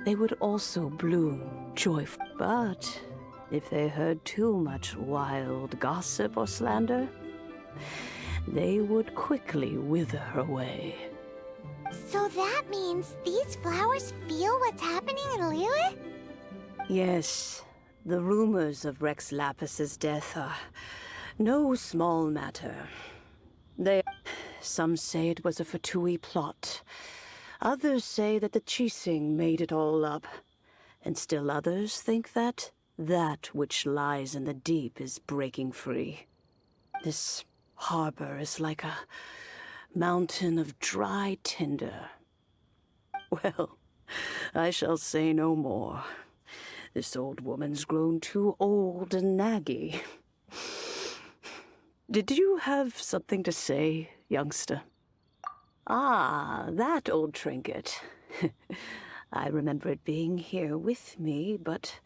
they would also bloom joyful. But if they heard too much wild gossip or slander, they would quickly wither away. So that means these flowers feel what's happening in Liyue? Yes, the rumors of Rex Lapis's death are no small matter. Some say it was a Fatui plot. Others say that the Chising made it all up. And still others think that which lies in the deep is breaking free. This harbor is like a mountain of dry tinder. Well, I shall say no more. This old woman's grown too old and naggy. Did you have something to say, youngster? Ah, that old trinket. I remember it being here with me, but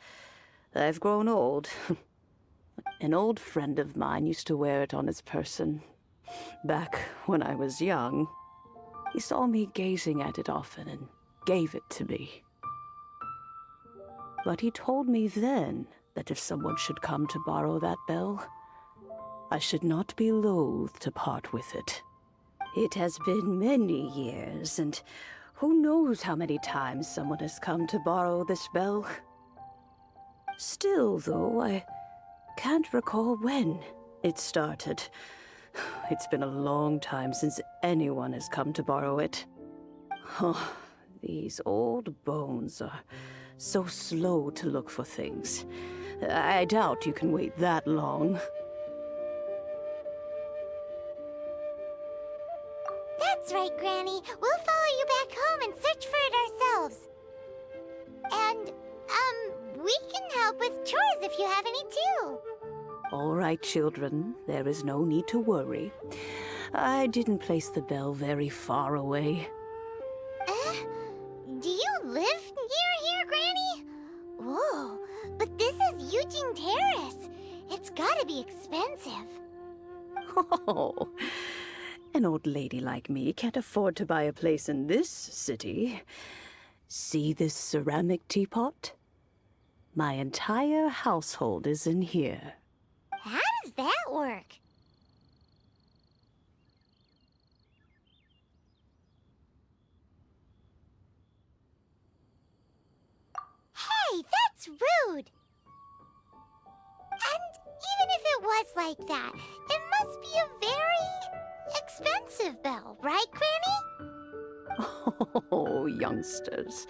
I've grown old. An old friend of mine used to wear it on his person. Back when I was young, he saw me gazing at it often and gave it to me. But he told me then that if someone should come to borrow that bell, I should not be loath to part with it. It has been many years, and who knows how many times someone has come to borrow this bell. Still, though, I can't recall when it started. It's been a long time since anyone has come to borrow it. Oh, these old bones are so slow to look for things. I doubt you can wait that long. That's right, Granny. We'll follow chores if you have any too. All right, children, there is no need to worry. I didn't place the bell very far away. Do you live near here, Granny? Whoa, but this is Eugene Terrace. It's gotta be expensive. Oh, an old lady like me can't afford to buy a place in this city. See this ceramic teapot? My entire household is in here. How does that work? Hey, that's rude! And even if it was like that, it must be a very expensive bell, right, Granny? Oh, youngsters.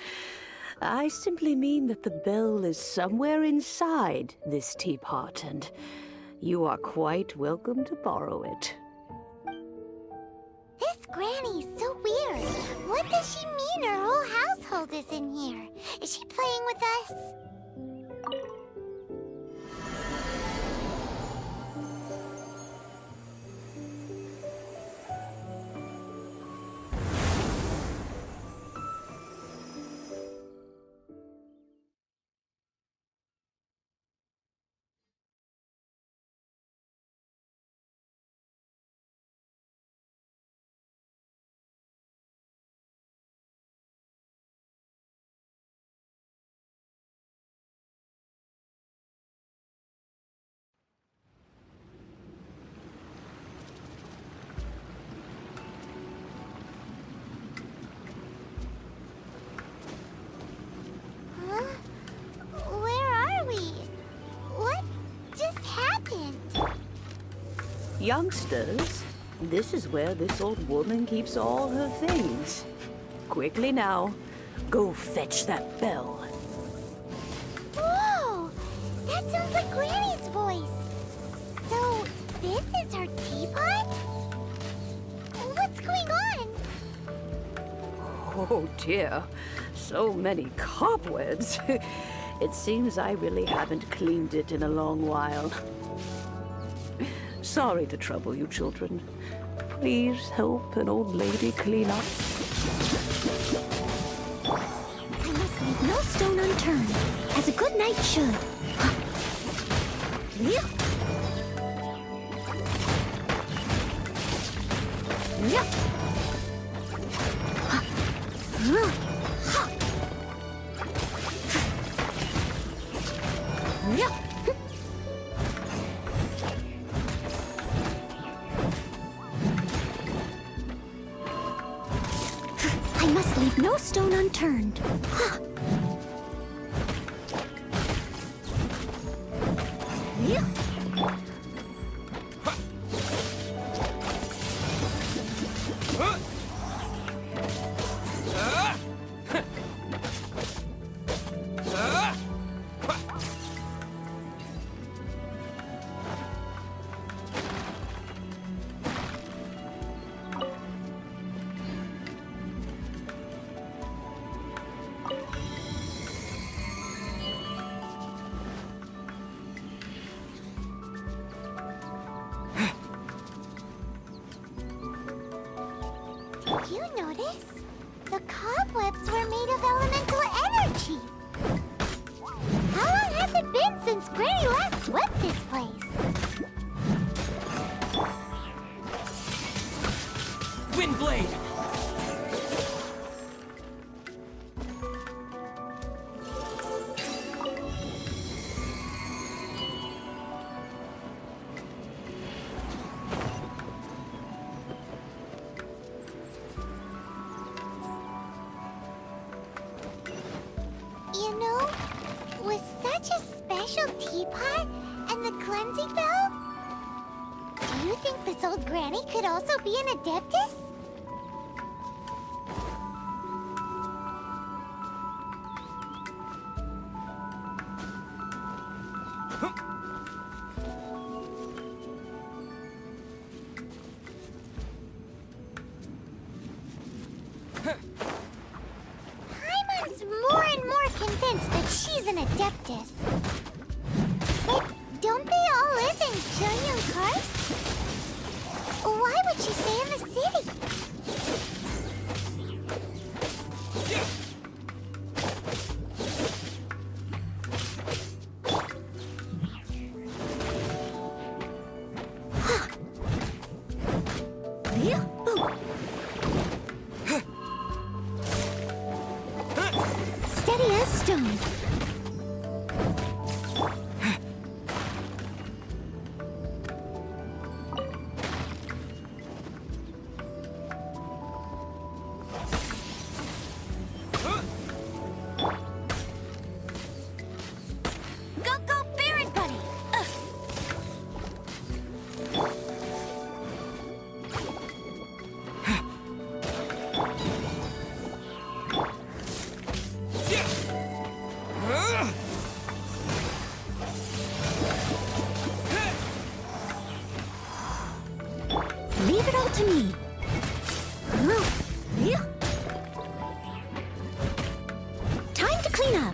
I simply mean that the bell is somewhere inside this teapot, and you are quite welcome to borrow it. This Granny's so weird. What does she mean her whole household is in here? Is she playing with us? Youngsters, this is where this old woman keeps all her things. Quickly now, go fetch that bell. Whoa! That sounds like Granny's voice. So, this is her teapot? What's going on? Oh dear, so many cobwebs. It seems I really haven't cleaned it in a long while. Sorry to trouble you, children. Please help an old lady clean up. I must leave no stone unturned, as a good knight should. Yeah. I must leave no stone unturned. Did you notice? The cobwebs were made of elemental energy. How long has it been since Granny last swept this place? Windblade! You know, with such a special teapot and the cleansing bell, do you think this old Granny could also be an Adeptus? Paimon's more and more convinced that she's an Adeptus. steady as stone. Leave it all to me. Time to clean up.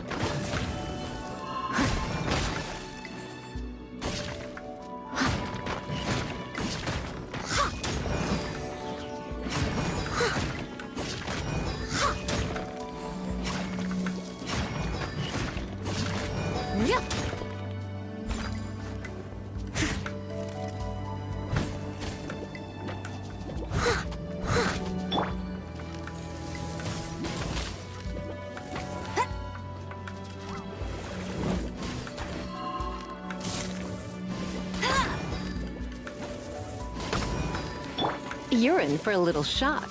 You're in for a little shock.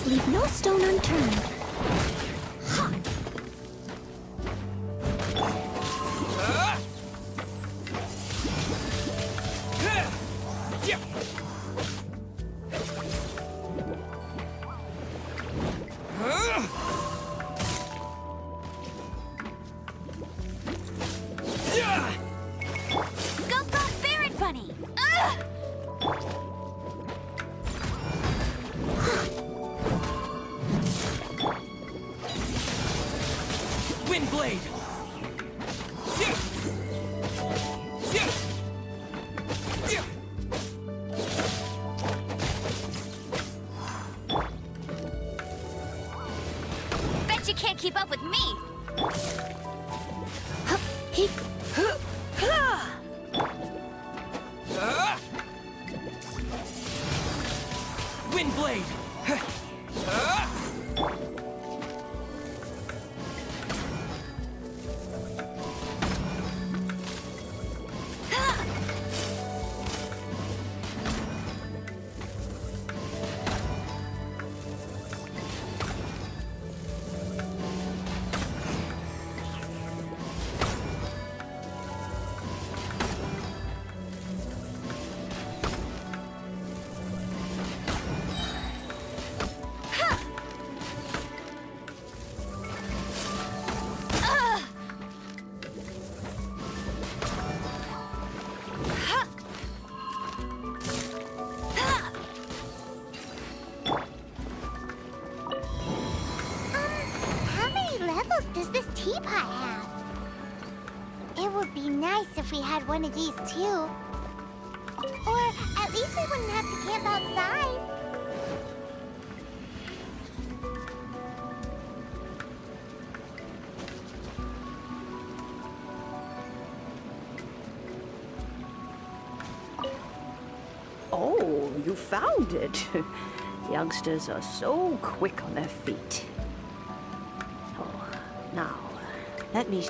Leave no stone unturned. Bet you can't keep up with me. Windblade! Does this teapot have? It would be nice if we had one of these too. Or at least we wouldn't have to camp outside. you found it. Youngsters are so quick on their feet. Oh, now, let me...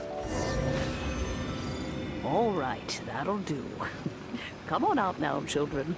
All right, that'll do. Come on out now, children.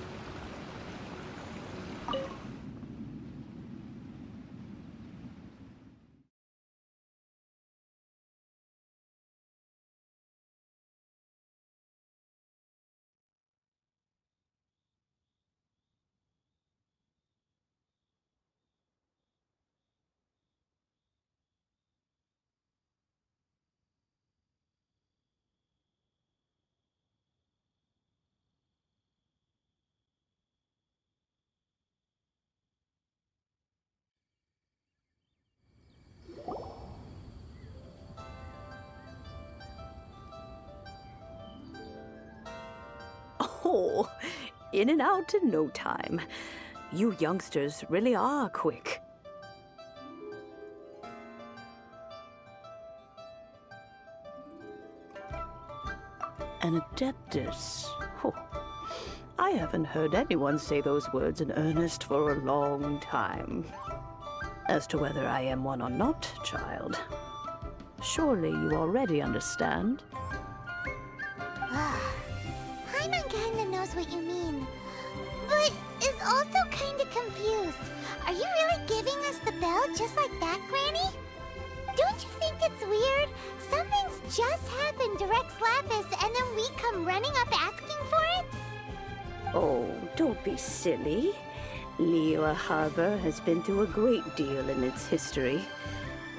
Oh, in and out in no time. You youngsters really are quick. An adeptus. Oh, I haven't heard anyone say those words in earnest for a long time. As to whether I am one or not, child, surely you already understand. Paimon kinda knows what you mean, but is also kinda confused. Are you really giving us the bell just like that, Granny? Don't you think it's weird? Something's just happened to Rex Lapis and then we come running up asking for it? Oh, don't be silly. Liyue Harbor has been through a great deal in its history.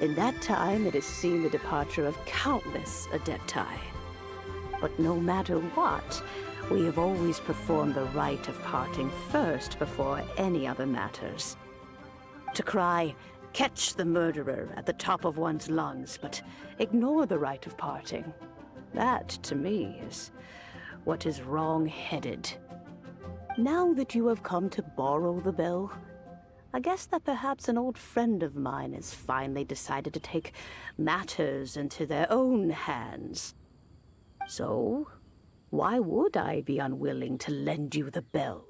In that time, it has seen the departure of countless Adepti. But no matter what, we have always performed the rite of parting first before any other matters. To cry, "Catch the murderer," at the top of one's lungs, but ignore the rite of parting. That, to me, is what is wrong-headed. Now that you have come to borrow the bell, I guess that perhaps an old friend of mine has finally decided to take matters into their own hands. So, why would I be unwilling to lend you the bell?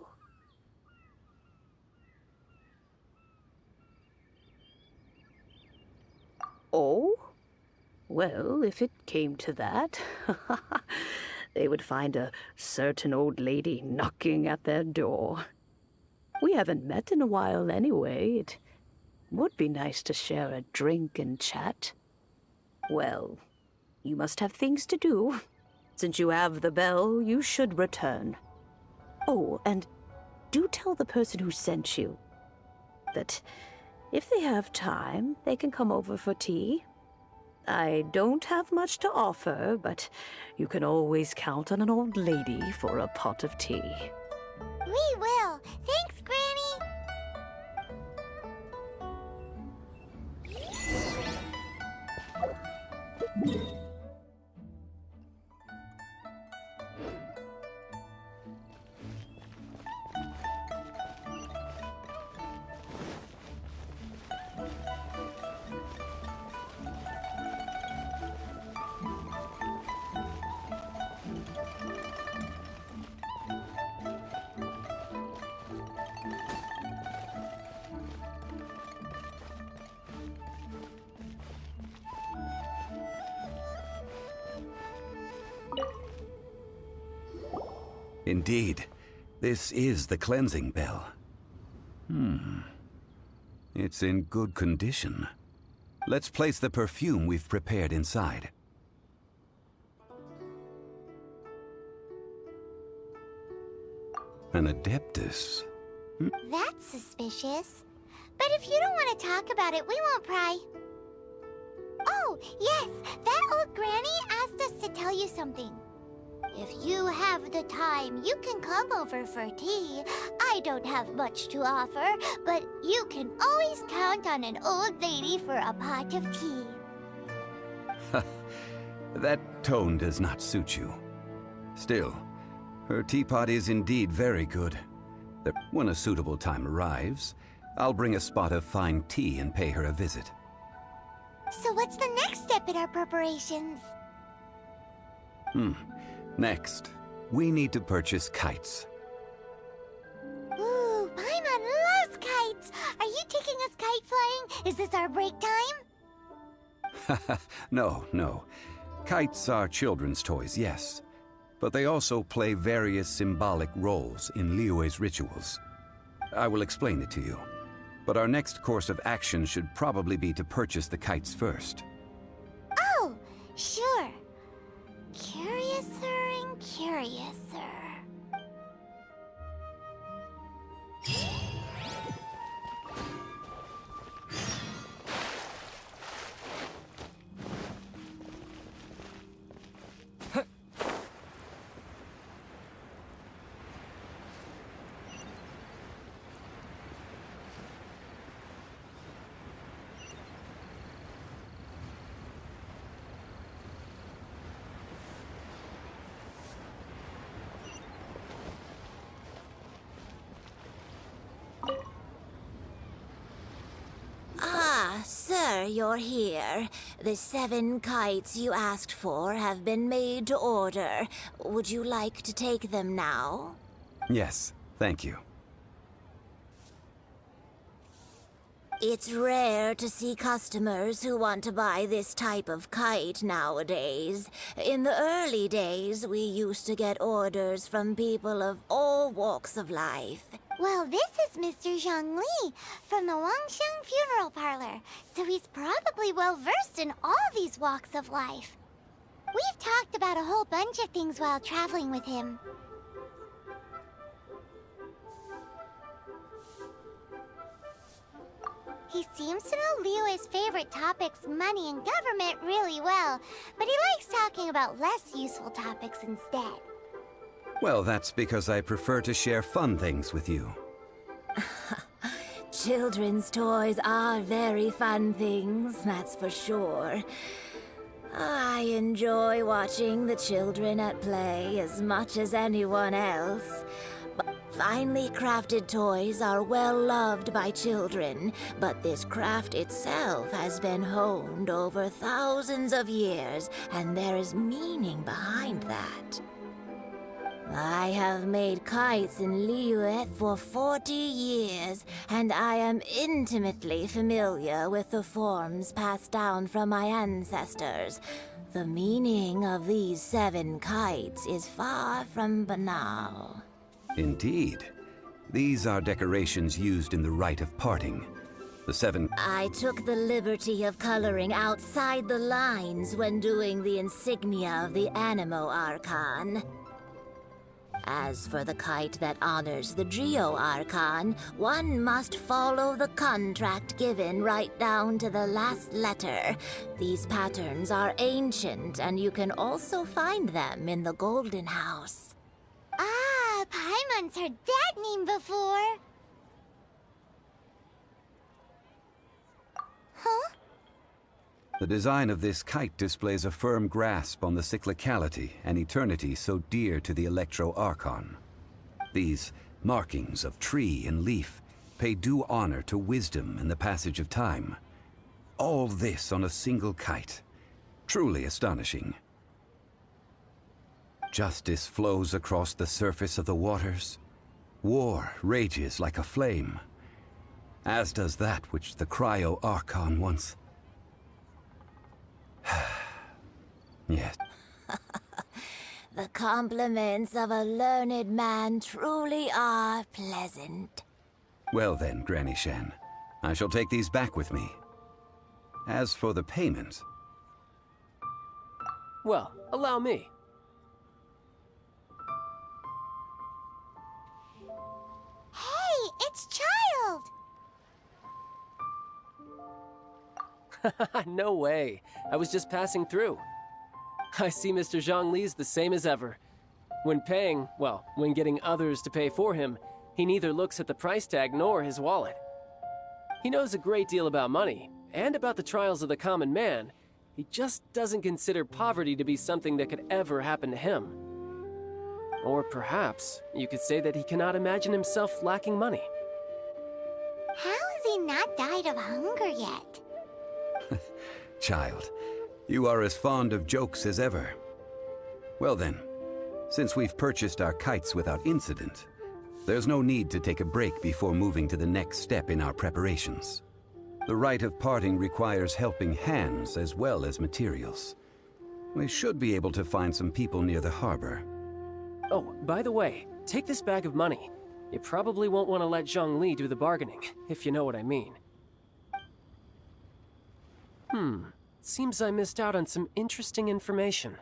Oh? Well, if it came to that, they would find a certain old lady knocking at their door. We haven't met in a while anyway. It would be nice to share a drink and chat. Well, you must have things to do. Since you have the bell, you should return. Oh, and do tell the person who sent you that if they have time, they can come over for tea. I don't have much to offer, but you can always count on an old lady for a pot of tea. We will. Thanks, Granny. Indeed, this is the cleansing bell. It's in good condition. Let's place the perfume we've prepared inside. An adeptus. That's suspicious. But if you don't want to talk about it, we won't pry. Oh, yes, that old granny asked us to tell you something. If you have the time, you can come over for tea. I don't have much to offer, but you can always count on an old lady for a pot of tea. That tone does not suit you. Still, her teapot is indeed very good. When a suitable time arrives, I'll bring a spot of fine tea and pay her a visit. So what's the next step in our preparations? Next, we need to purchase kites. Ooh, us kite flying? Is this our break time? No. Kites are children's toys, yes. But they also play various symbolic roles in Liyue's rituals. I will explain it to you. But our next course of action should probably be to purchase the kites first. Oh, sure. Curiouser and curiouser. Ah, sir, you're here. The 7 kites you asked for have been made to order. Would you like to take them now? Yes, thank you. It's rare to see customers who want to buy this type of kite nowadays. In the early days, we used to get orders from people of all walks of life. Well, this is Mr. Zhongli from the Wangsheng Funeral Parlor, so he's probably well-versed in all these walks of life. We've talked about a whole bunch of things while traveling with him. He seems to know Liyue's favorite topics, money and government, really well, but he likes talking about less useful topics instead. Well, that's because I prefer to share fun things with you. Children's toys are very fun things, that's for sure. I enjoy watching the children at play as much as anyone else. Finely crafted toys are well loved by children, but this craft itself has been honed over thousands of years, and there is meaning behind that. I have made kites in Liyue for 40 years, and I am intimately familiar with the forms passed down from my ancestors. The meaning of these 7 kites is far from banal. Indeed. These are decorations used in the rite of parting. The 7... I took the liberty of coloring outside the lines when doing the insignia of the Animo Archon. As for the kite that honors the Geo Archon, one must follow the contract given right down to the last letter. These patterns are ancient, and you can also find them in the Golden House. Ah, Paimon's heard that name before. Huh? The design of this kite displays a firm grasp on the cyclicality and eternity so dear to the Electro Archon. These markings of tree and leaf pay due honor to wisdom and the passage of time. All this on a single kite. Truly astonishing. Justice flows across the surface of the waters. War rages like a flame. As does that which the Cryo Archon once... Yes. The compliments of a learned man truly are pleasant. Well then, Granny Shen, I shall take these back with me. As for the payment... Well, allow me. Hey, it's Child! No way. I was just passing through. I see Mr. Zhongli's the same as ever. When paying, well, when getting others to pay for him, he neither looks at the price tag nor his wallet. He knows a great deal about money, and about the trials of the common man. He just doesn't consider poverty to be something that could ever happen to him. Or perhaps you could say that he cannot imagine himself lacking money. How has he not died of hunger yet? Child, you are as fond of jokes as ever. Well then, since we've purchased our kites without incident, there's no need to take a break before moving to the next step in our preparations. The rite of parting requires helping hands as well as materials. We should be able to find some people near the harbor. Oh, by the way, take this bag of money. You probably won't want to let Zhongli do the bargaining, if you know what I mean. Seems I missed out on some interesting information.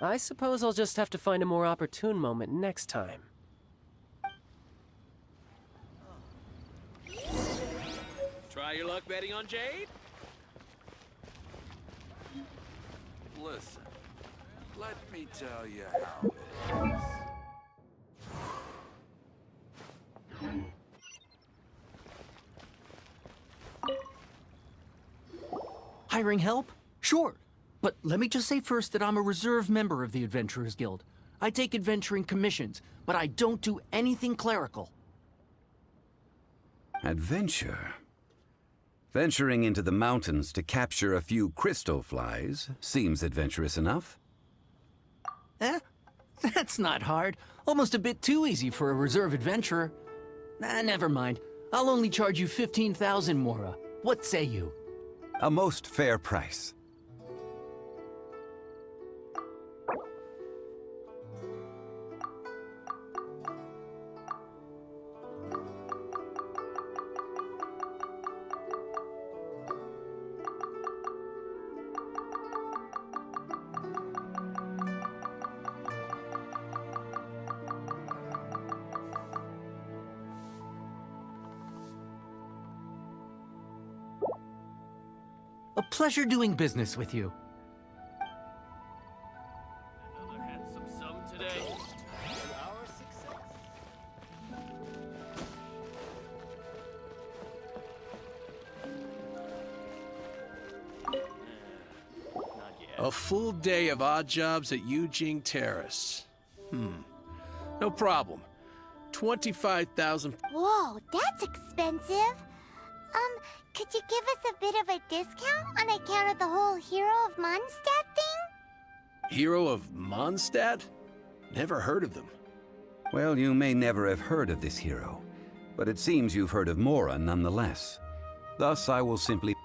I suppose I'll just have to find a more opportune moment next time. Try your luck betting on Jade? Listen, let me tell you how it is. Hiring help? Sure. But let me just say first that I'm a reserve member of the Adventurers Guild. I take adventuring commissions, but I don't do anything clerical. Adventure? Venturing into the mountains to capture a few crystal flies seems adventurous enough. That's not hard. Almost a bit too easy for a reserve adventurer. Never mind. I'll only charge you 15,000 Mora. What say you? A most fair price. A pleasure doing business with you. Another handsome sum today. Our success. Not yet. A full day of odd jobs at Yujing Terrace. No problem. 25,000. Whoa, that's expensive. Could you give us a bit of a discount on account of the whole Hero of Mondstadt thing? Hero of Mondstadt? Never heard of them. Well, you may never have heard of this hero, but it seems you've heard of Mora nonetheless. Thus, I will simply...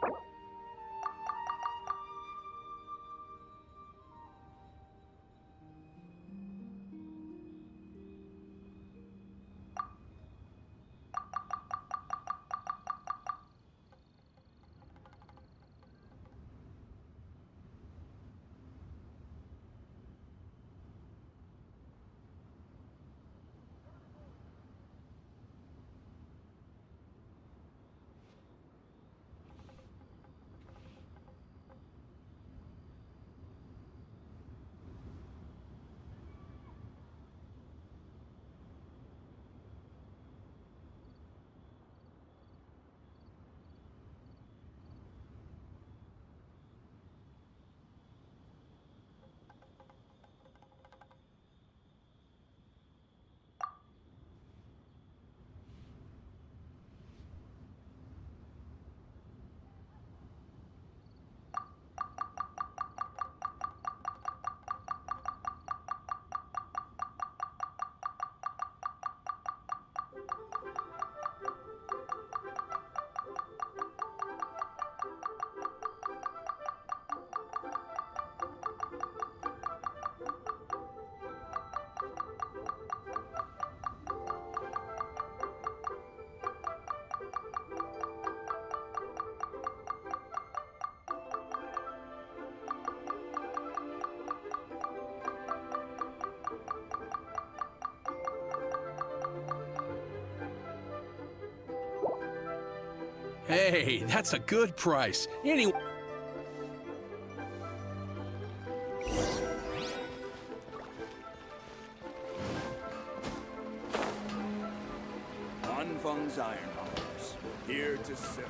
Hey, that's a good price. Anyway... Anfang's Ironmongers, here to serve.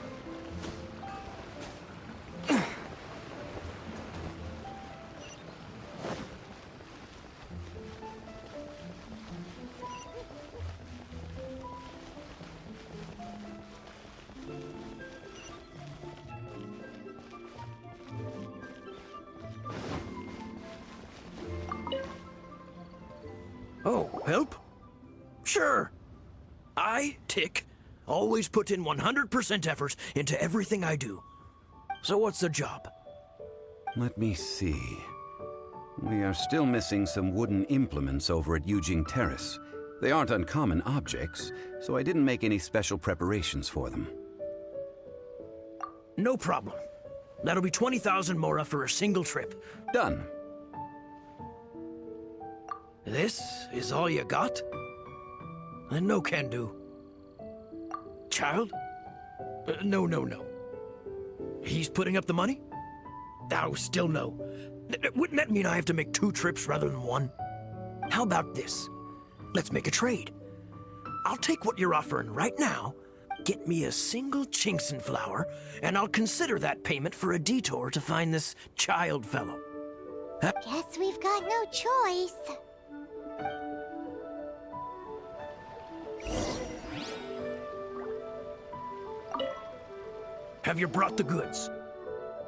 Oh, help? Sure. I, Tick, Always put in 100% effort into everything I do. So what's the job? Let me see. We are still missing some wooden implements over at Yujing Terrace. They aren't uncommon objects, so I didn't make any special preparations for them. No problem. That'll be 20,000 mora for a single trip. Done. This is all you got? Then no can do. Child? No. He's putting up the money? Oh, still no. Wouldn't that mean I have to make 2 trips rather than 1? How about this? Let's make a trade. I'll take what you're offering right now, get me a single Genshin flower, and I'll consider that payment for a detour to find this child fellow. Guess we've got no choice. Have you brought the goods?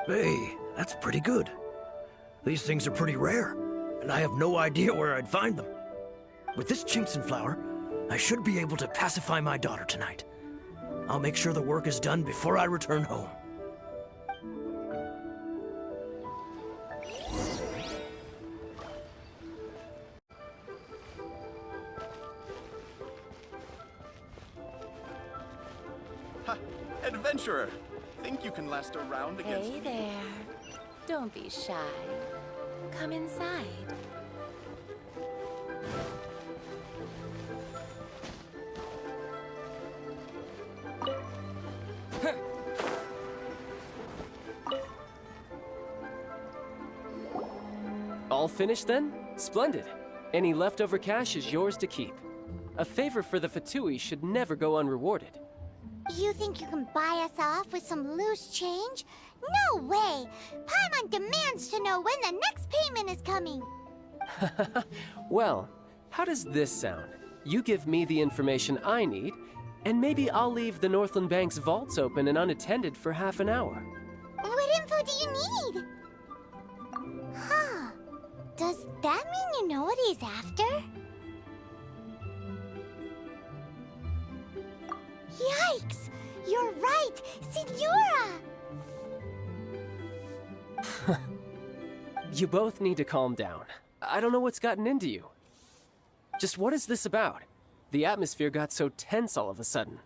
Hey, that's pretty good. These things are pretty rare, and I have no idea where I'd find them. With this Genshin flower, I should be able to pacify my daughter tonight. I'll make sure the work is done before I return home. Ha! Adventurer! Think you can last a round against Hey me? there. Don't be shy. Come inside. All finished then? Splendid. Any leftover cash is yours to keep. A favor for the Fatui should never go unrewarded. You think you can buy us off with some loose change? No way! Paimon demands to know when the next payment is coming. Well, how does this sound? You give me the information I need, and maybe I'll leave the Northland Bank's vaults open and unattended for half an hour. What info do you need? Huh. Does that mean you know what he's after? Yikes! You're right! Signora! You both need to calm down. I don't know what's gotten into you. Just what is this about? The atmosphere got so tense all of a sudden.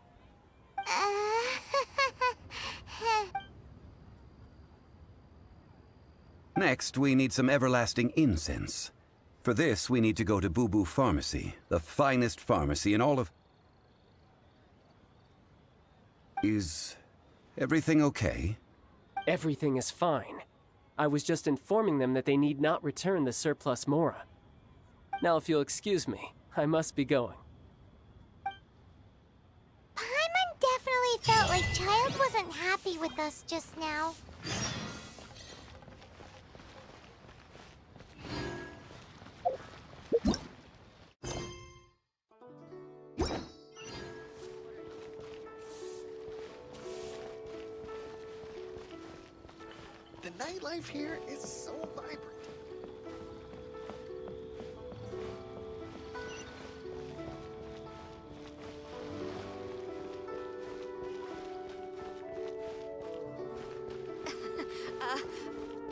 Next, we need some everlasting incense. For this, we need to go to Boo Boo Pharmacy, the finest pharmacy in all of... Is everything okay? Everything is fine. I was just informing them that they need not return the surplus Mora. Now, if you'll excuse me, I must be going. Paimon definitely felt like Child wasn't happy with us just now. The nightlife here is so vibrant.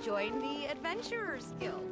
Join the Adventurers Guild.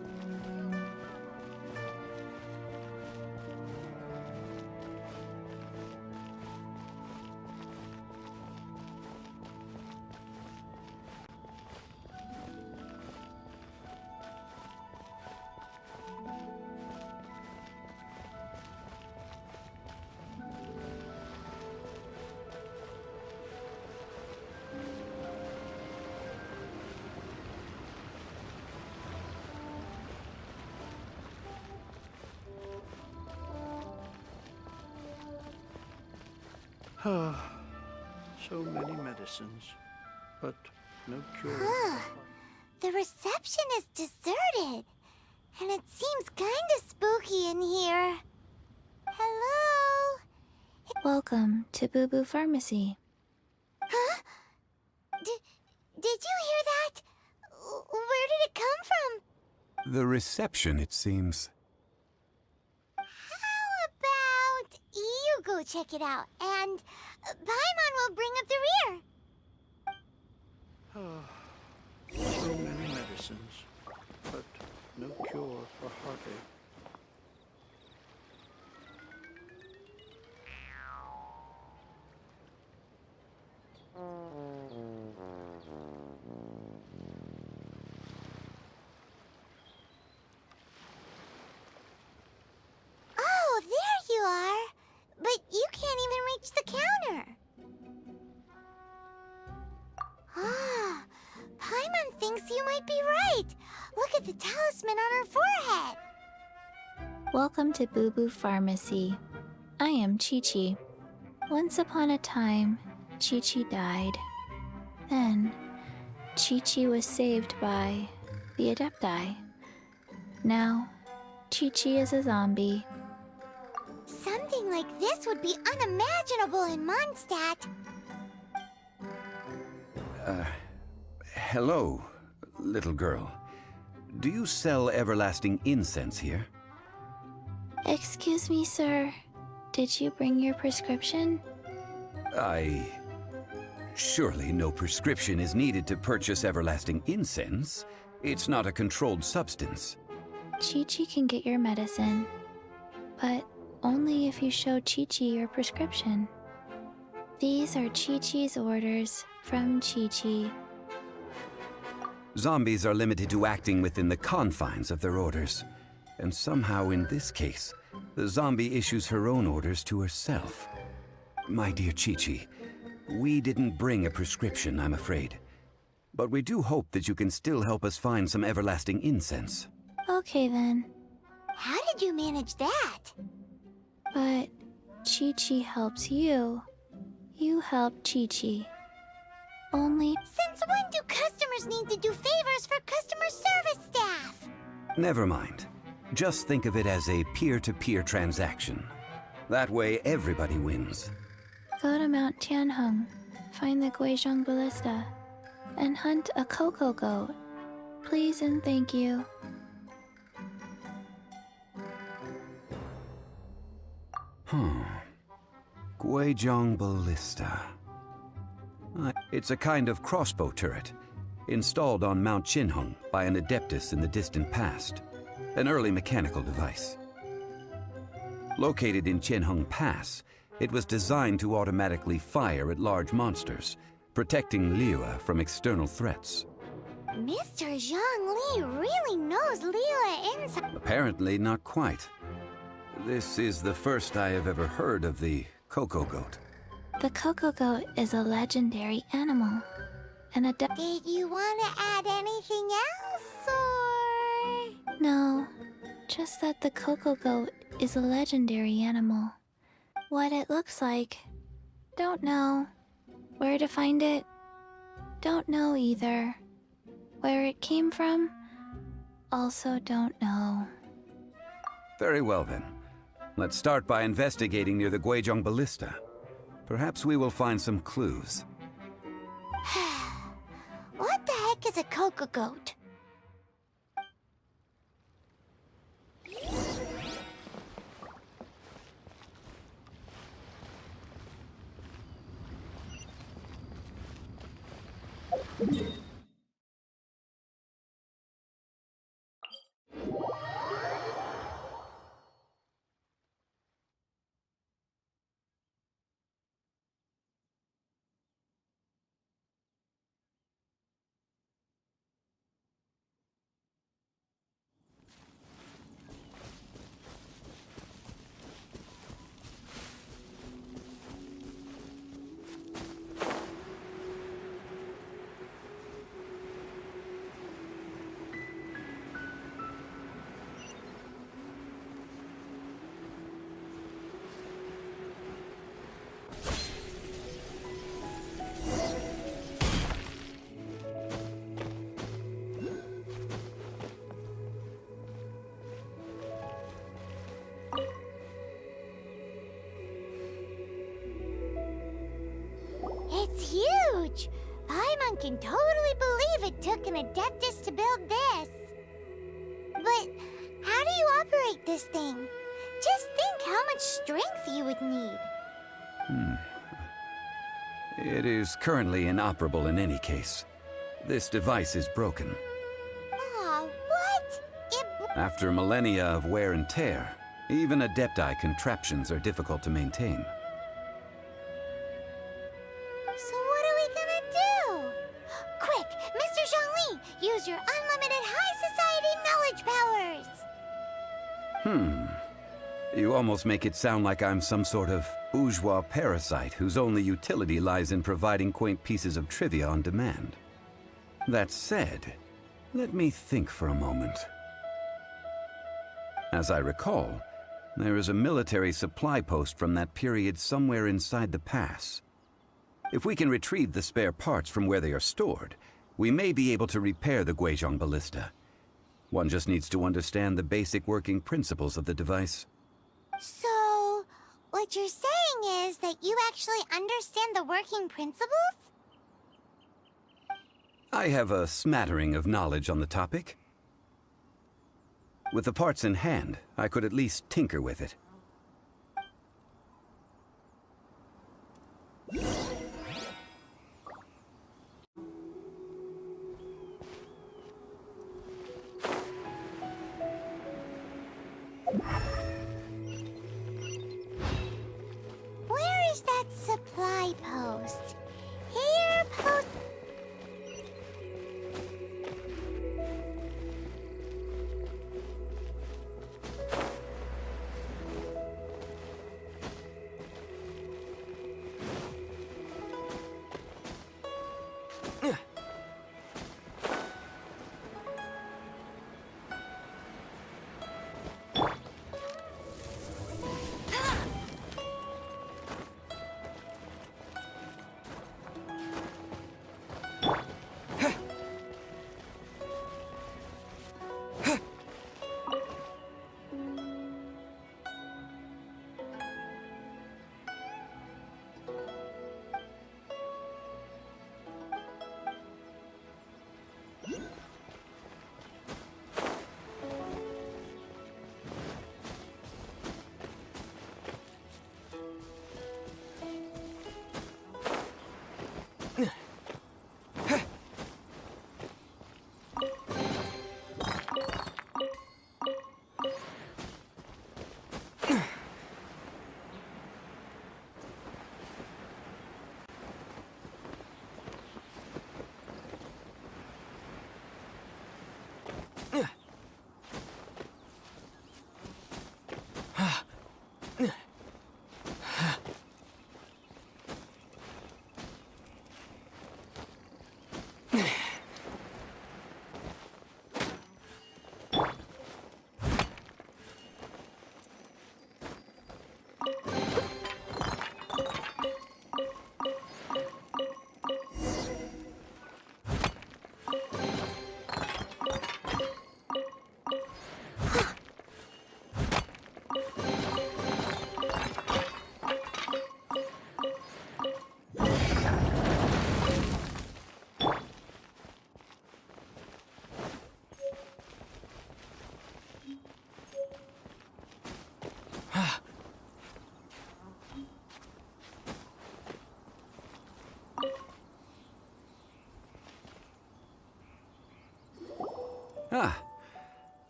So many medicines, but no cure. The reception is deserted, and it seems kinda spooky in here. Hello? Welcome to Boo Boo Pharmacy. Huh? Did you hear that? Where did it come from? The reception, it seems. How about you you go check it out, and Paimon will bring up the rear. So many medicines, but no cure for heartache. Oh, there you are. But you can't even reach the counter. Ah, Paimon thinks you might be right. Look at the talisman on her forehead. Welcome to Boo Boo Pharmacy. I am Chi-Chi. Once upon a time, Chi-Chi died. Then, Chi-Chi was saved by the Adepti. Now, Chi-Chi is a zombie. Something like this would be unimaginable in Mondstadt. Hello, little girl. Do you sell everlasting incense here? Excuse me, sir. Did you bring your prescription? Surely no prescription is needed to purchase everlasting incense. It's not a controlled substance. Chi-Chi can get your medicine, but only if you show Chi-Chi your prescription. These are Chi-Chi's orders from Chi-Chi. Zombies are limited to acting within the confines of their orders. And somehow in this case, the zombie issues her own orders to herself. My dear Chi-Chi, we didn't bring a prescription, I'm afraid. But we do hope that you can still help us find some everlasting incense. Okay then. How did you manage that? But Chi-Chi helps you. You help Chi-Chi. Only... Since when do customers need to do favors for customer service staff? Never mind. Just think of it as a peer-to-peer transaction. That way everybody wins. Go to Mount Tianheng, find the Guizhong Ballista, and hunt a cocoa goat. Please and thank you. Guizhong Ballista. It's a kind of crossbow turret, installed on Mount Tianheng by an adeptus in the distant past. An early mechanical device. Located in Tianheng Pass, it was designed to automatically fire at large monsters, protecting Liyue from external threats. Mr. Zhongli really knows Liyue inside. Apparently not quite. This is the first I have ever heard of the cocoa goat. The cocoa goat is a legendary animal. Did you want to add anything else, or...? No, just that the cocoa goat is a legendary animal. What it looks like, don't know. Where to find it, don't know either. Where it came from, also don't know. Very well then. Let's start by investigating near the Guizhong Ballista. Perhaps we will find some clues. What the heck is a cocoa goat? It's huge! Paimon can totally believe it took an Adeptus to build this. But how do you operate this thing? Just think how much strength you would need. It is currently inoperable in any case. This device is broken. Aw, what? After millennia of wear and tear, even Adepti contraptions are difficult to maintain. So what are we gonna do? Quick, Mr. Zhongli, use your unlimited high society knowledge powers! You almost make it sound like I'm some sort of bourgeois parasite whose only utility lies in providing quaint pieces of trivia on demand. That said, let me think for a moment. As I recall, there is a military supply post from that period somewhere inside the pass. If we can retrieve the spare parts from where they are stored, we may be able to repair the Guizhong Ballista. One just needs to understand the basic working principles of the device. So, what you're saying is that you actually understand the working principles? I have a smattering of knowledge on the topic. With the parts in hand, I could at least tinker with it. Where is that supply post? Here, post...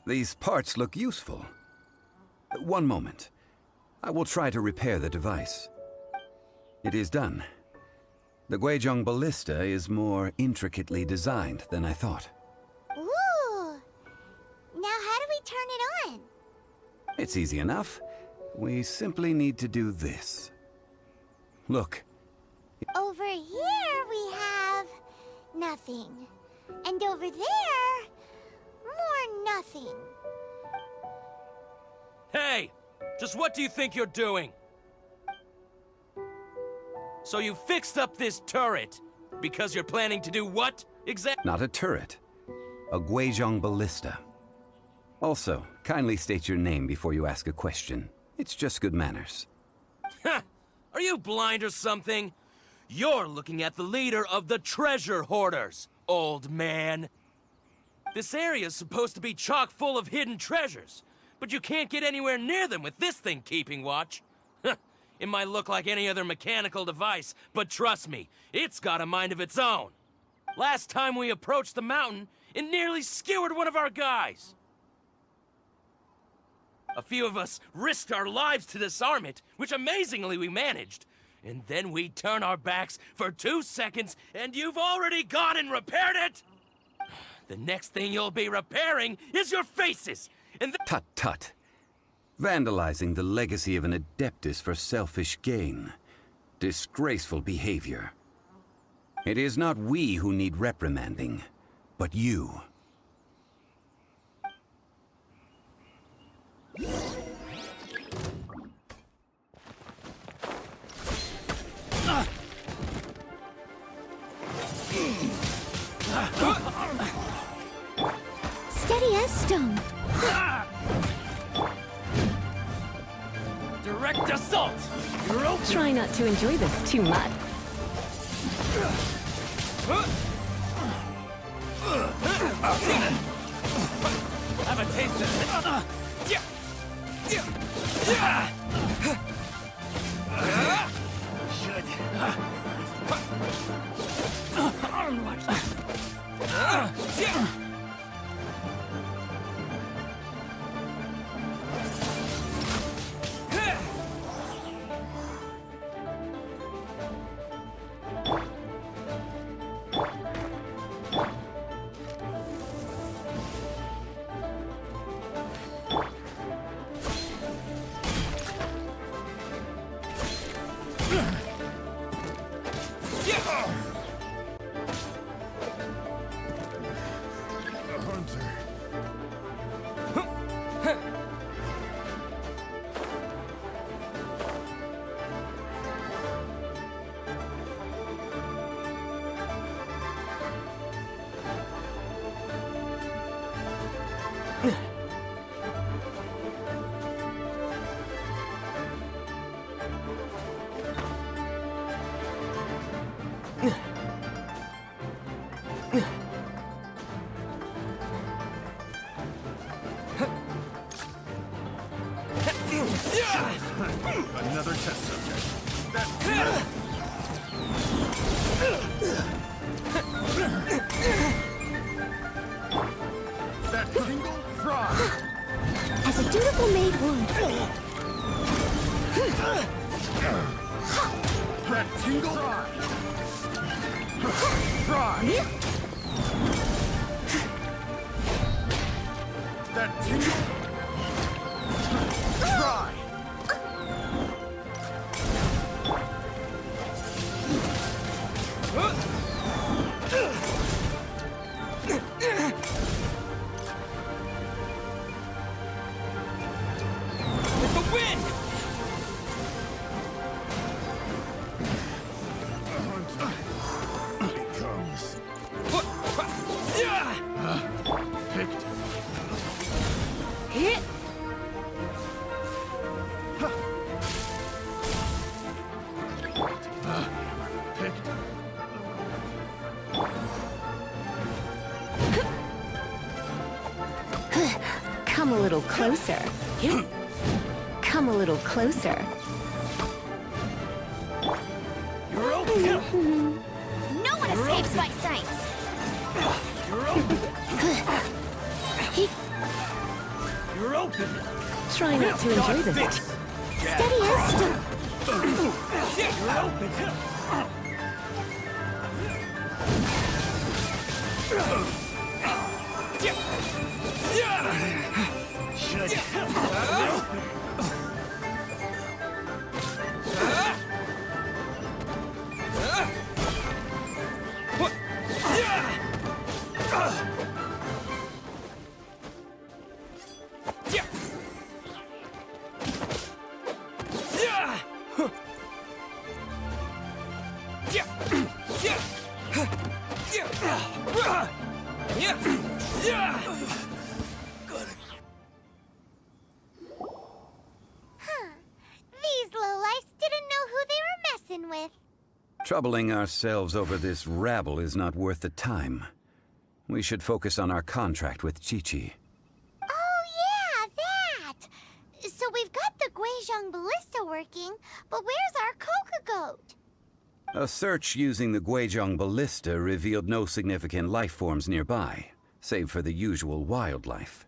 These parts look useful. One moment. I will try to repair the device. It is done. The Guizhong Ballista is more intricately designed than I thought. Ooh! Now how do we turn it on? It's easy enough. We simply need to do this. Look. Over here we have... nothing. And over there... more nothing. Hey! Just what do you think you're doing? So you fixed up this turret because you're planning to do what exactly? Not a turret. A Guizhong Ballista. Also, kindly state your name before you ask a question. It's just good manners. Ha! Are you blind or something? You're looking at the leader of the treasure hoarders, old man. This area's supposed to be chock full of hidden treasures, but you can't get anywhere near them with this thing keeping watch. It might look like any other mechanical device, but trust me, it's got a mind of its own. Last time we approached the mountain, it nearly skewered one of our guys. A few of us risked our lives to disarm it, which amazingly we managed. And then we turn our backs for 2 seconds, and you've already gone and repaired it! The next thing you'll be repairing is your faces! And Tut tut. Vandalizing the legacy of an Adeptus for selfish gain. Disgraceful behavior. It is not we who need reprimanding, but you. Steady as stone. direct assault! You're open! Try not to enjoy this too much. Have a taste of it. Another test subject. That tingle frog. As a dutiful maid would. That tingle frog. That tingle. Try. With the wind! Becomes picked. Hit! Picked. Come a little closer. Come a little closer. You're open! No one escapes my sights. You're open! You're open! Try not to enjoy this. Steady as stone. You're open! These lowlifes didn't know who they were messing with. Troubling ourselves over this rabble is not worth the time. We should focus on our contract with Chi-Chi. Oh yeah, that! So we've got the Guizhong ballista working, but where's our Coca Goat? A search using the Guizhong ballista revealed no significant life forms nearby, save for the usual wildlife.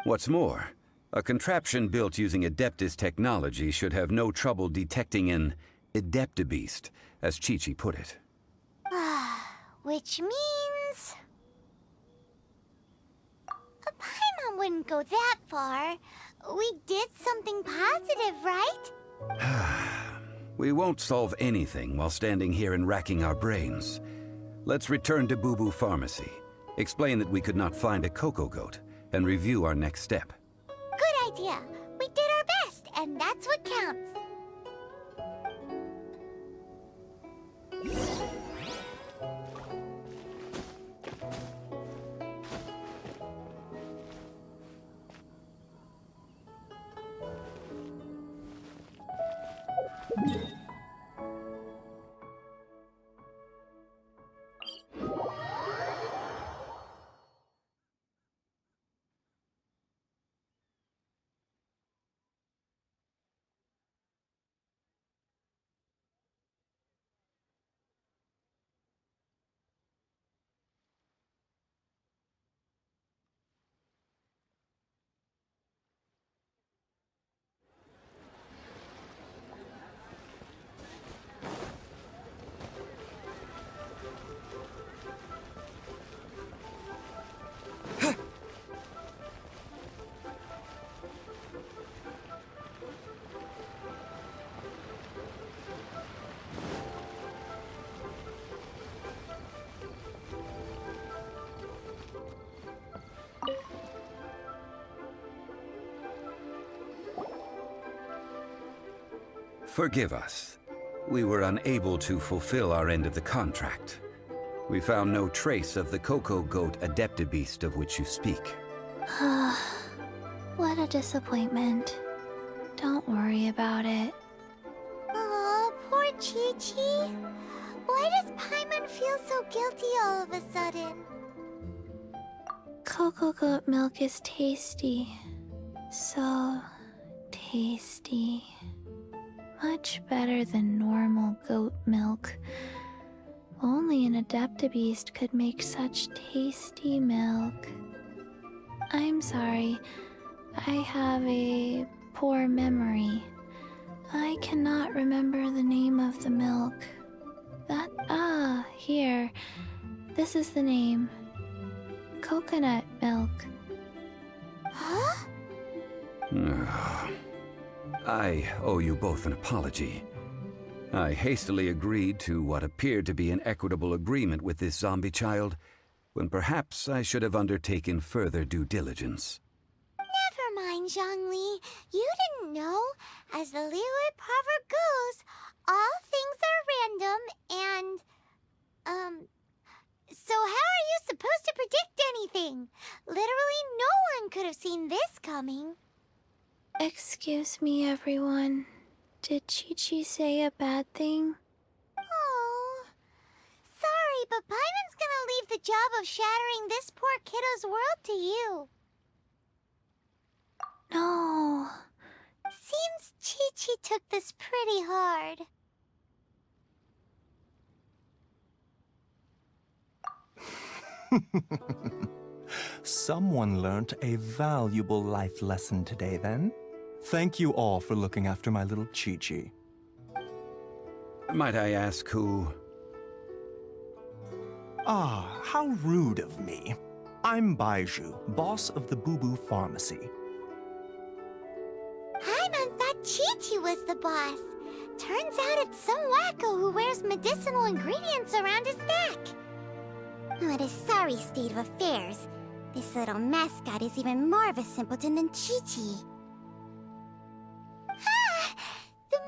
What's more, a contraption built using Adeptus technology should have no trouble detecting an Adeptabeast, as Chi-Chi put it. Which means... Paimon wouldn't go that far. We did something positive, right? We won't solve anything while standing here and racking our brains. Let's return to Boo Boo Pharmacy, explain that we could not find a Coco Goat, and review our next step. Good idea. We did our best, and that's what counts. Forgive us. We were unable to fulfill our end of the contract. We found no trace of the Coco Goat Adeptabeast of which you speak. What a disappointment. Don't worry about it. Aw, poor Chi-Chi. Why does Paimon feel so guilty all of a sudden? Cocoa goat milk is tasty. So tasty. Much better than normal goat milk. Only an Adeptabeast could make such tasty milk. I'm sorry. I have a poor memory. I cannot remember the name of the milk. Here. This is the name. Coconut milk. Huh? I owe you both an apology. I hastily agreed to what appeared to be an equitable agreement with this zombie child, when perhaps I should have undertaken further due diligence. Never mind, Zhongli. You didn't know. As the Liyue proverb goes, all things are random and... So how are you supposed to predict anything? Literally no one could have seen this coming. Excuse me, everyone. Did Chi-Chi say a bad thing? Oh, sorry, but Paimon's gonna leave the job of shattering this poor kiddo's world to you. No. Seems Chi-Chi took this pretty hard. Someone learnt a valuable life lesson today, then. Thank you all for looking after my little Chi-Chi. Might I ask who... Ah, how rude of me. I'm Baiju, boss of the Boo Boo Pharmacy. Paimon thought Chi-Chi was the boss. Turns out it's some wacko who wears medicinal ingredients around his neck. What a sorry state of affairs. This little mascot is even more of a simpleton than Chi-Chi. Ah! The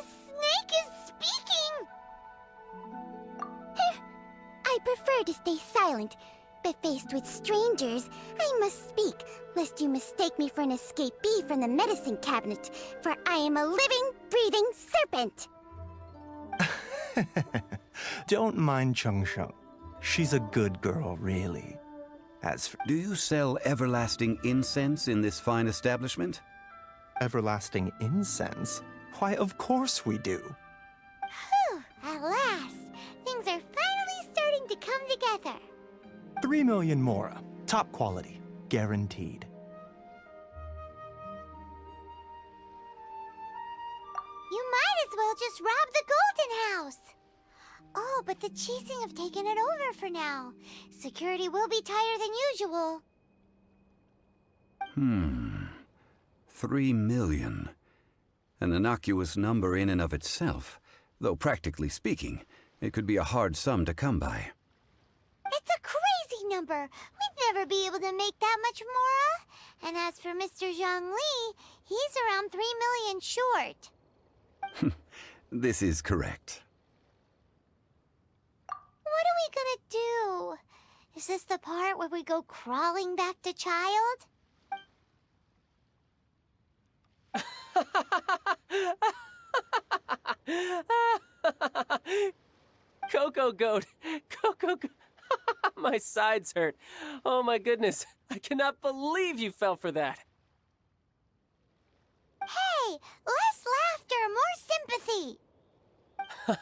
snake is speaking! I prefer to stay silent, but faced with strangers, I must speak, lest you mistake me for an escapee from the medicine cabinet, for I am a living, breathing serpent! Don't mind Chung Sheng. She's a good girl, really. As for... Do you sell everlasting incense in this fine establishment? Everlasting incense? Why, of course we do. Whew, at last. Things are finally starting to come together. 3 million mora. Top quality. Guaranteed. You might as well just rob the Golden House. Oh, but the Cheesing have taken it over for now. Security will be tighter than usual. 3 million. An innocuous number in and of itself, though practically speaking, it could be a hard sum to come by. It's a crazy number. We'd never be able to make that much mora. And as for Mr. Zhongli, he's around 3 million short. This is correct. What are we gonna do? Is this the part where we go crawling back to Child? Coco Goat! Coco Goat! My sides hurt. Oh my goodness. I cannot believe you fell for that. Hey! Less laughter, more sympathy!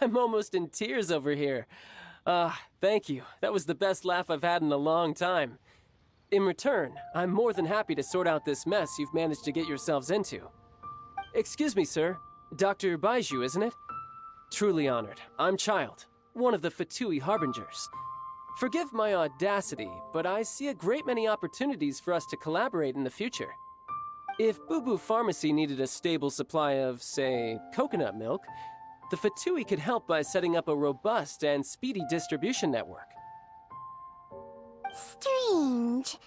I'm almost in tears over here. Thank you. That was the best laugh I've had in a long time. In return, I'm more than happy to sort out this mess you've managed to get yourselves into. Excuse me, sir. Dr. Baiju, isn't it? Truly honored. I'm Child, one of the Fatui Harbingers. Forgive my audacity, but I see a great many opportunities for us to collaborate in the future. If Boo Boo Pharmacy needed a stable supply of, say, coconut milk, the Fatui could help by setting up a robust and speedy distribution network. Strange.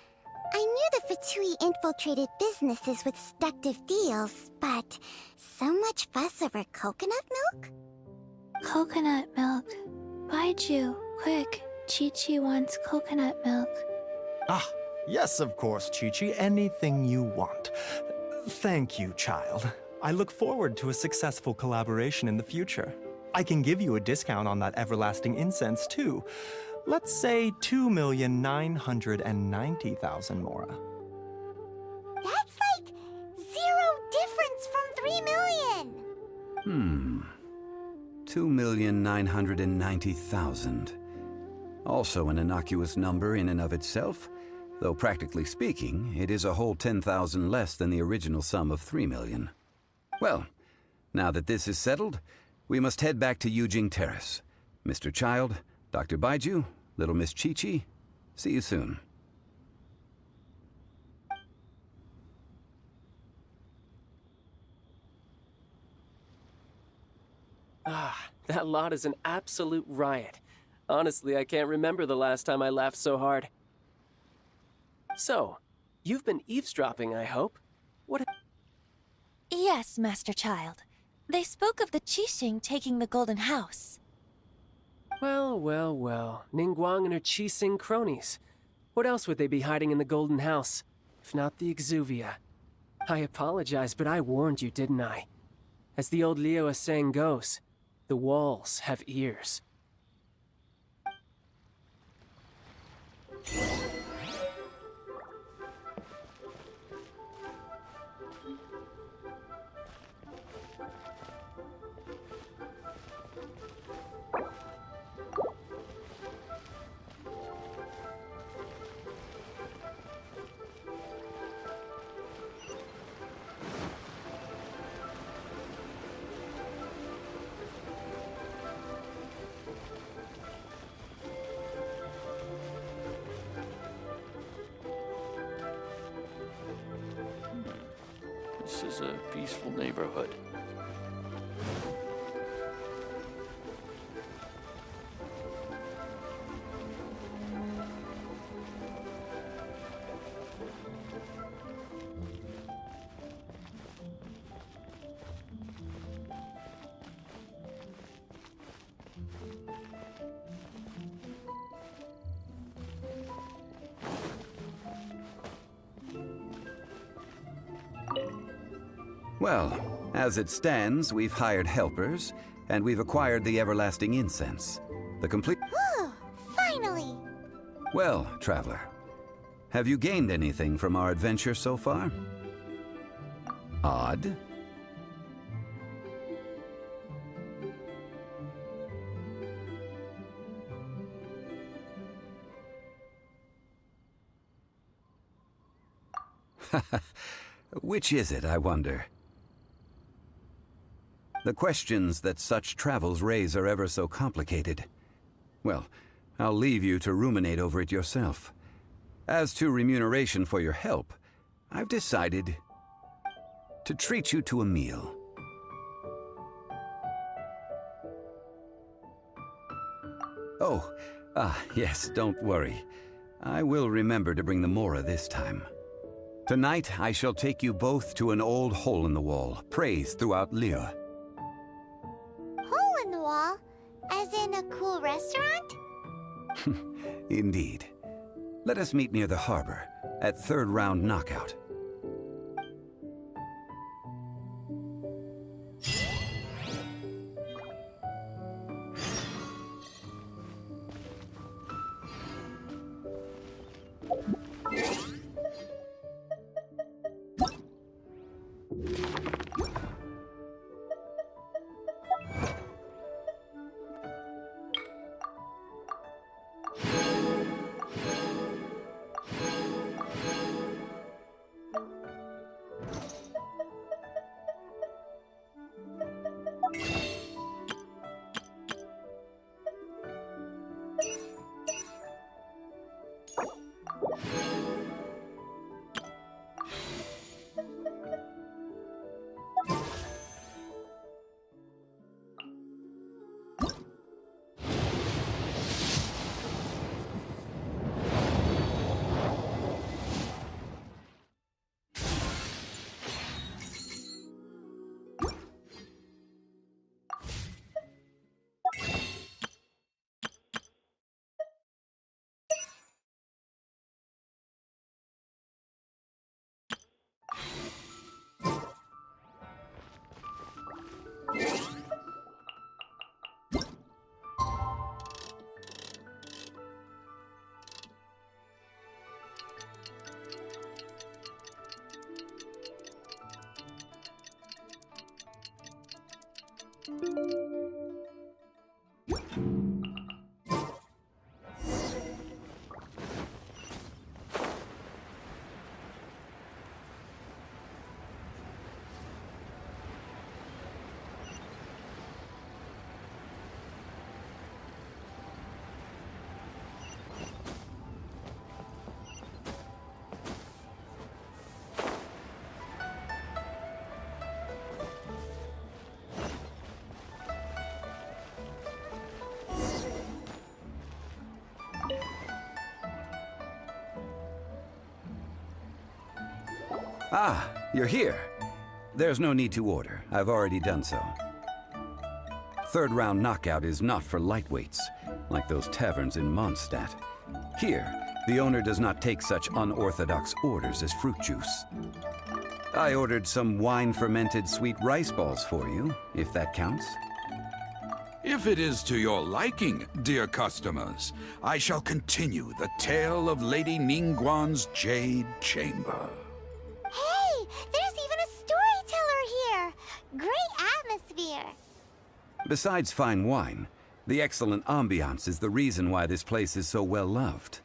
I knew the Fatui infiltrated businesses with seductive deals, but so much fuss over coconut milk? Coconut milk. Baiju, quick. Chi-Chi wants coconut milk. Ah, yes, of course, Chi-Chi. Anything you want. Thank you, Child. I look forward to a successful collaboration in the future. I can give you a discount on that everlasting incense, too. Let's say 2,990,000 mora. That's like 0 difference from 3 million! 2,990,000. Also an innocuous number in and of itself, though practically speaking, it is a whole 10,000 less than the original sum of 3 million. Well, now that this is settled, we must head back to Yujing Terrace. Mr. Child, Dr. Baiju, little Miss Chi-Chi, see you soon. That lot is an absolute riot. Honestly, I can't remember the last time I laughed so hard. So, you've been eavesdropping, I hope? What? Yes, Master Child. They spoke of the Qixing taking the Golden House. Well, well, well. Ningguang and her Qixing cronies. What else would they be hiding in the Golden House, if not the Exuvia? I apologize, but I warned you, didn't I? As the old Liu saying goes, the walls have ears. This is a peaceful neighborhood. Well, as it stands, we've hired helpers, and we've acquired the everlasting incense. The complete... Whew, finally! Well, traveler, have you gained anything from our adventure so far? Odd? Which is it, I wonder? The questions that such travels raise are ever so complicated. Well, I'll leave you to ruminate over it yourself. As to remuneration for your help, I've decided to treat you to a meal. Oh, yes, don't worry. I will remember to bring the Mora this time. Tonight, I shall take you both to an old hole-in-the-wall, praised throughout Liyue. Hole in the wall? As in a cool restaurant? Indeed. Let us meet near the harbor, at third round knockout. Ah, you're here. There's no need to order. I've already done so. Third round knockout is not for lightweights, like those taverns in Mondstadt. Here, the owner does not take such unorthodox orders as fruit juice. I ordered some wine-fermented sweet rice balls for you, if that counts. If it is to your liking, dear customers, I shall continue the tale of Lady Ningguang's Jade Chamber. Hey, there's even a storyteller here! Great atmosphere! Besides fine wine, the excellent ambiance is the reason why this place is so well loved.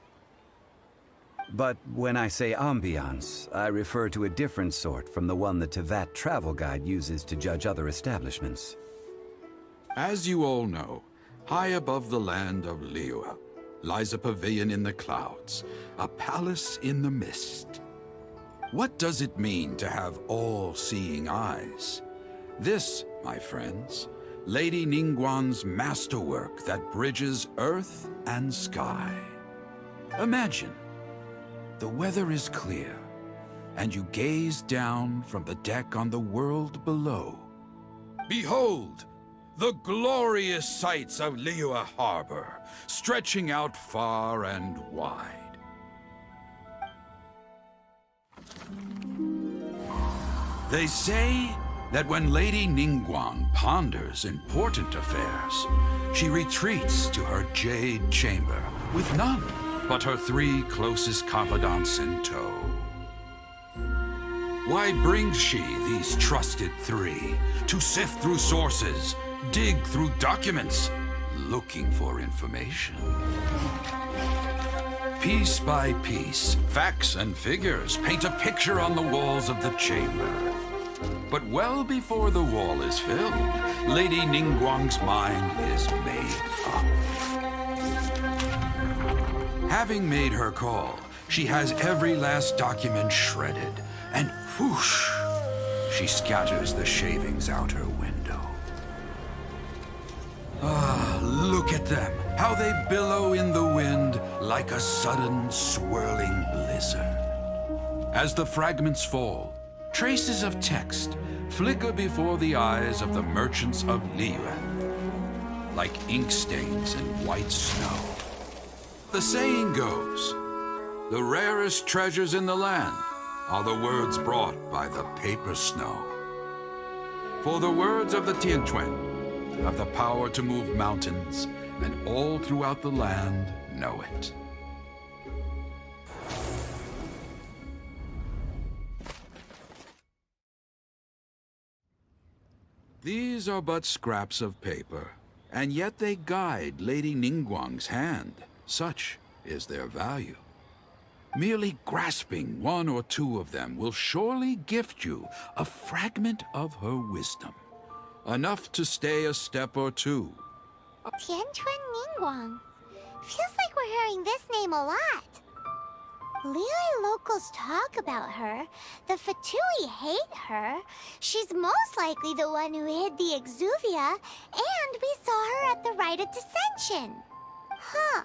But when I say ambiance, I refer to a different sort from the one the Tevat travel guide uses to judge other establishments. As you all know, high above the land of Liyue lies a pavilion in the clouds, a palace in the mist. What does it mean to have all-seeing eyes? This, my friends, Lady Ningguang's masterwork that bridges earth and sky. Imagine, the weather is clear, and you gaze down from the deck on the world below. Behold, the glorious sights of Liyue Harbor, stretching out far and wide. They say that when Lady Ningguang ponders important affairs, she retreats to her Jade Chamber with none but her 3 closest confidants in tow. Why brings she these trusted 3 to sift through sources, dig through documents, looking for information? Piece by piece, facts and figures paint a picture on the walls of the chamber. But well before the wall is filled, Lady Ningguang's mind is made up. Having made her call, she has every last document shredded, and whoosh, she scatters the shavings out her window. Ah, look at them, how they billow in the wind like a sudden swirling blizzard. As the fragments fall, traces of text flicker before the eyes of the merchants of Liyue, like ink stains in white snow. The saying goes, the rarest treasures in the land are the words brought by the paper snow. For the words of the Tianquan have the power to move mountains, and all throughout the land know it. These are but scraps of paper, and yet they guide Lady Ningguang's hand. Such is their value. Merely grasping one or two of them will surely gift you a fragment of her wisdom, enough to stay a step or two. Tianquan Ningguang. Feels like we're hearing this name a lot. Liyue locals talk about her. The Fatui hate her. She's most likely the one who hid the Exuvia, and we saw her at the Rite of Dissension. Huh.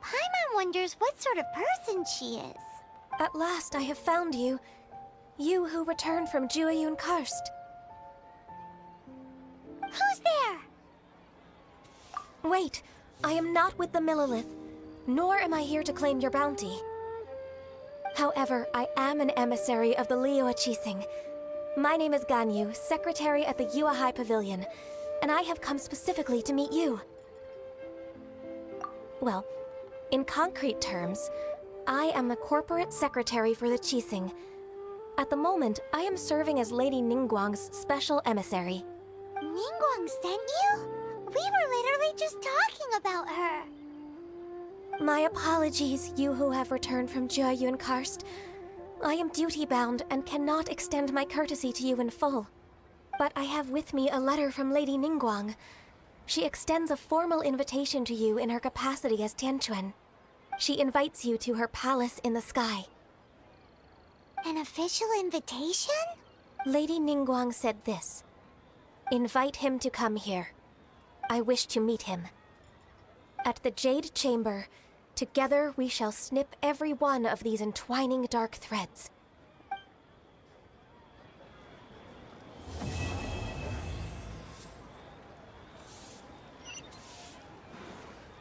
Paimon wonders what sort of person she is. At last I have found you. You who returned from Jueyun Karst. Who's there? Wait, I am not with the Millelith, nor am I here to claim your bounty. However, I am an emissary of the Liyue Qixing. My name is Ganyu, secretary at the Yuehai Pavilion, and I have come specifically to meet you. Well, in concrete terms, I am the corporate secretary for the Qixing. At the moment, I am serving as Lady Ningguang's special emissary. Ningguang sent you? We were literally just talking about her. My apologies, you who have returned from Jueyun Karst. I am duty-bound and cannot extend my courtesy to you in full. But I have with me a letter from Lady Ningguang. She extends a formal invitation to you in her capacity as Tianquan. She invites you to her palace in the sky. An official invitation? Lady Ningguang said this. Invite him to come here. I wish to meet him. At the Jade Chamber, together we shall snip every one of these entwining dark threads.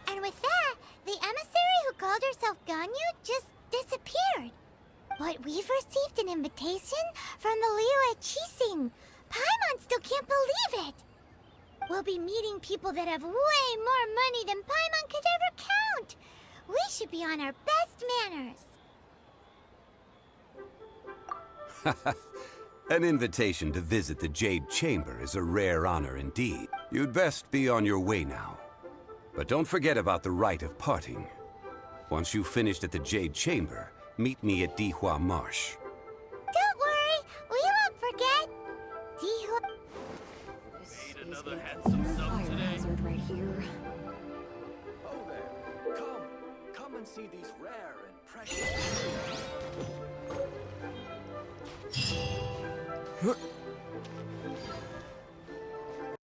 And with that, the emissary who called herself Ganyu just disappeared. But we've received an invitation from the Liyue Qixing. Paimon still can't believe it. We'll be meeting people that have way more money than Paimon could ever count. We should be on our best manners. An invitation to visit the Jade Chamber is a rare honor indeed. You'd best be on your way now. But don't forget about the rite of parting. Once you've finished at the Jade Chamber, meet me at Dihua Marsh. Don't worry, we won't forget. Dihua... Made another handsome sum today. Right here. Oh there. Come and see these rare and precious.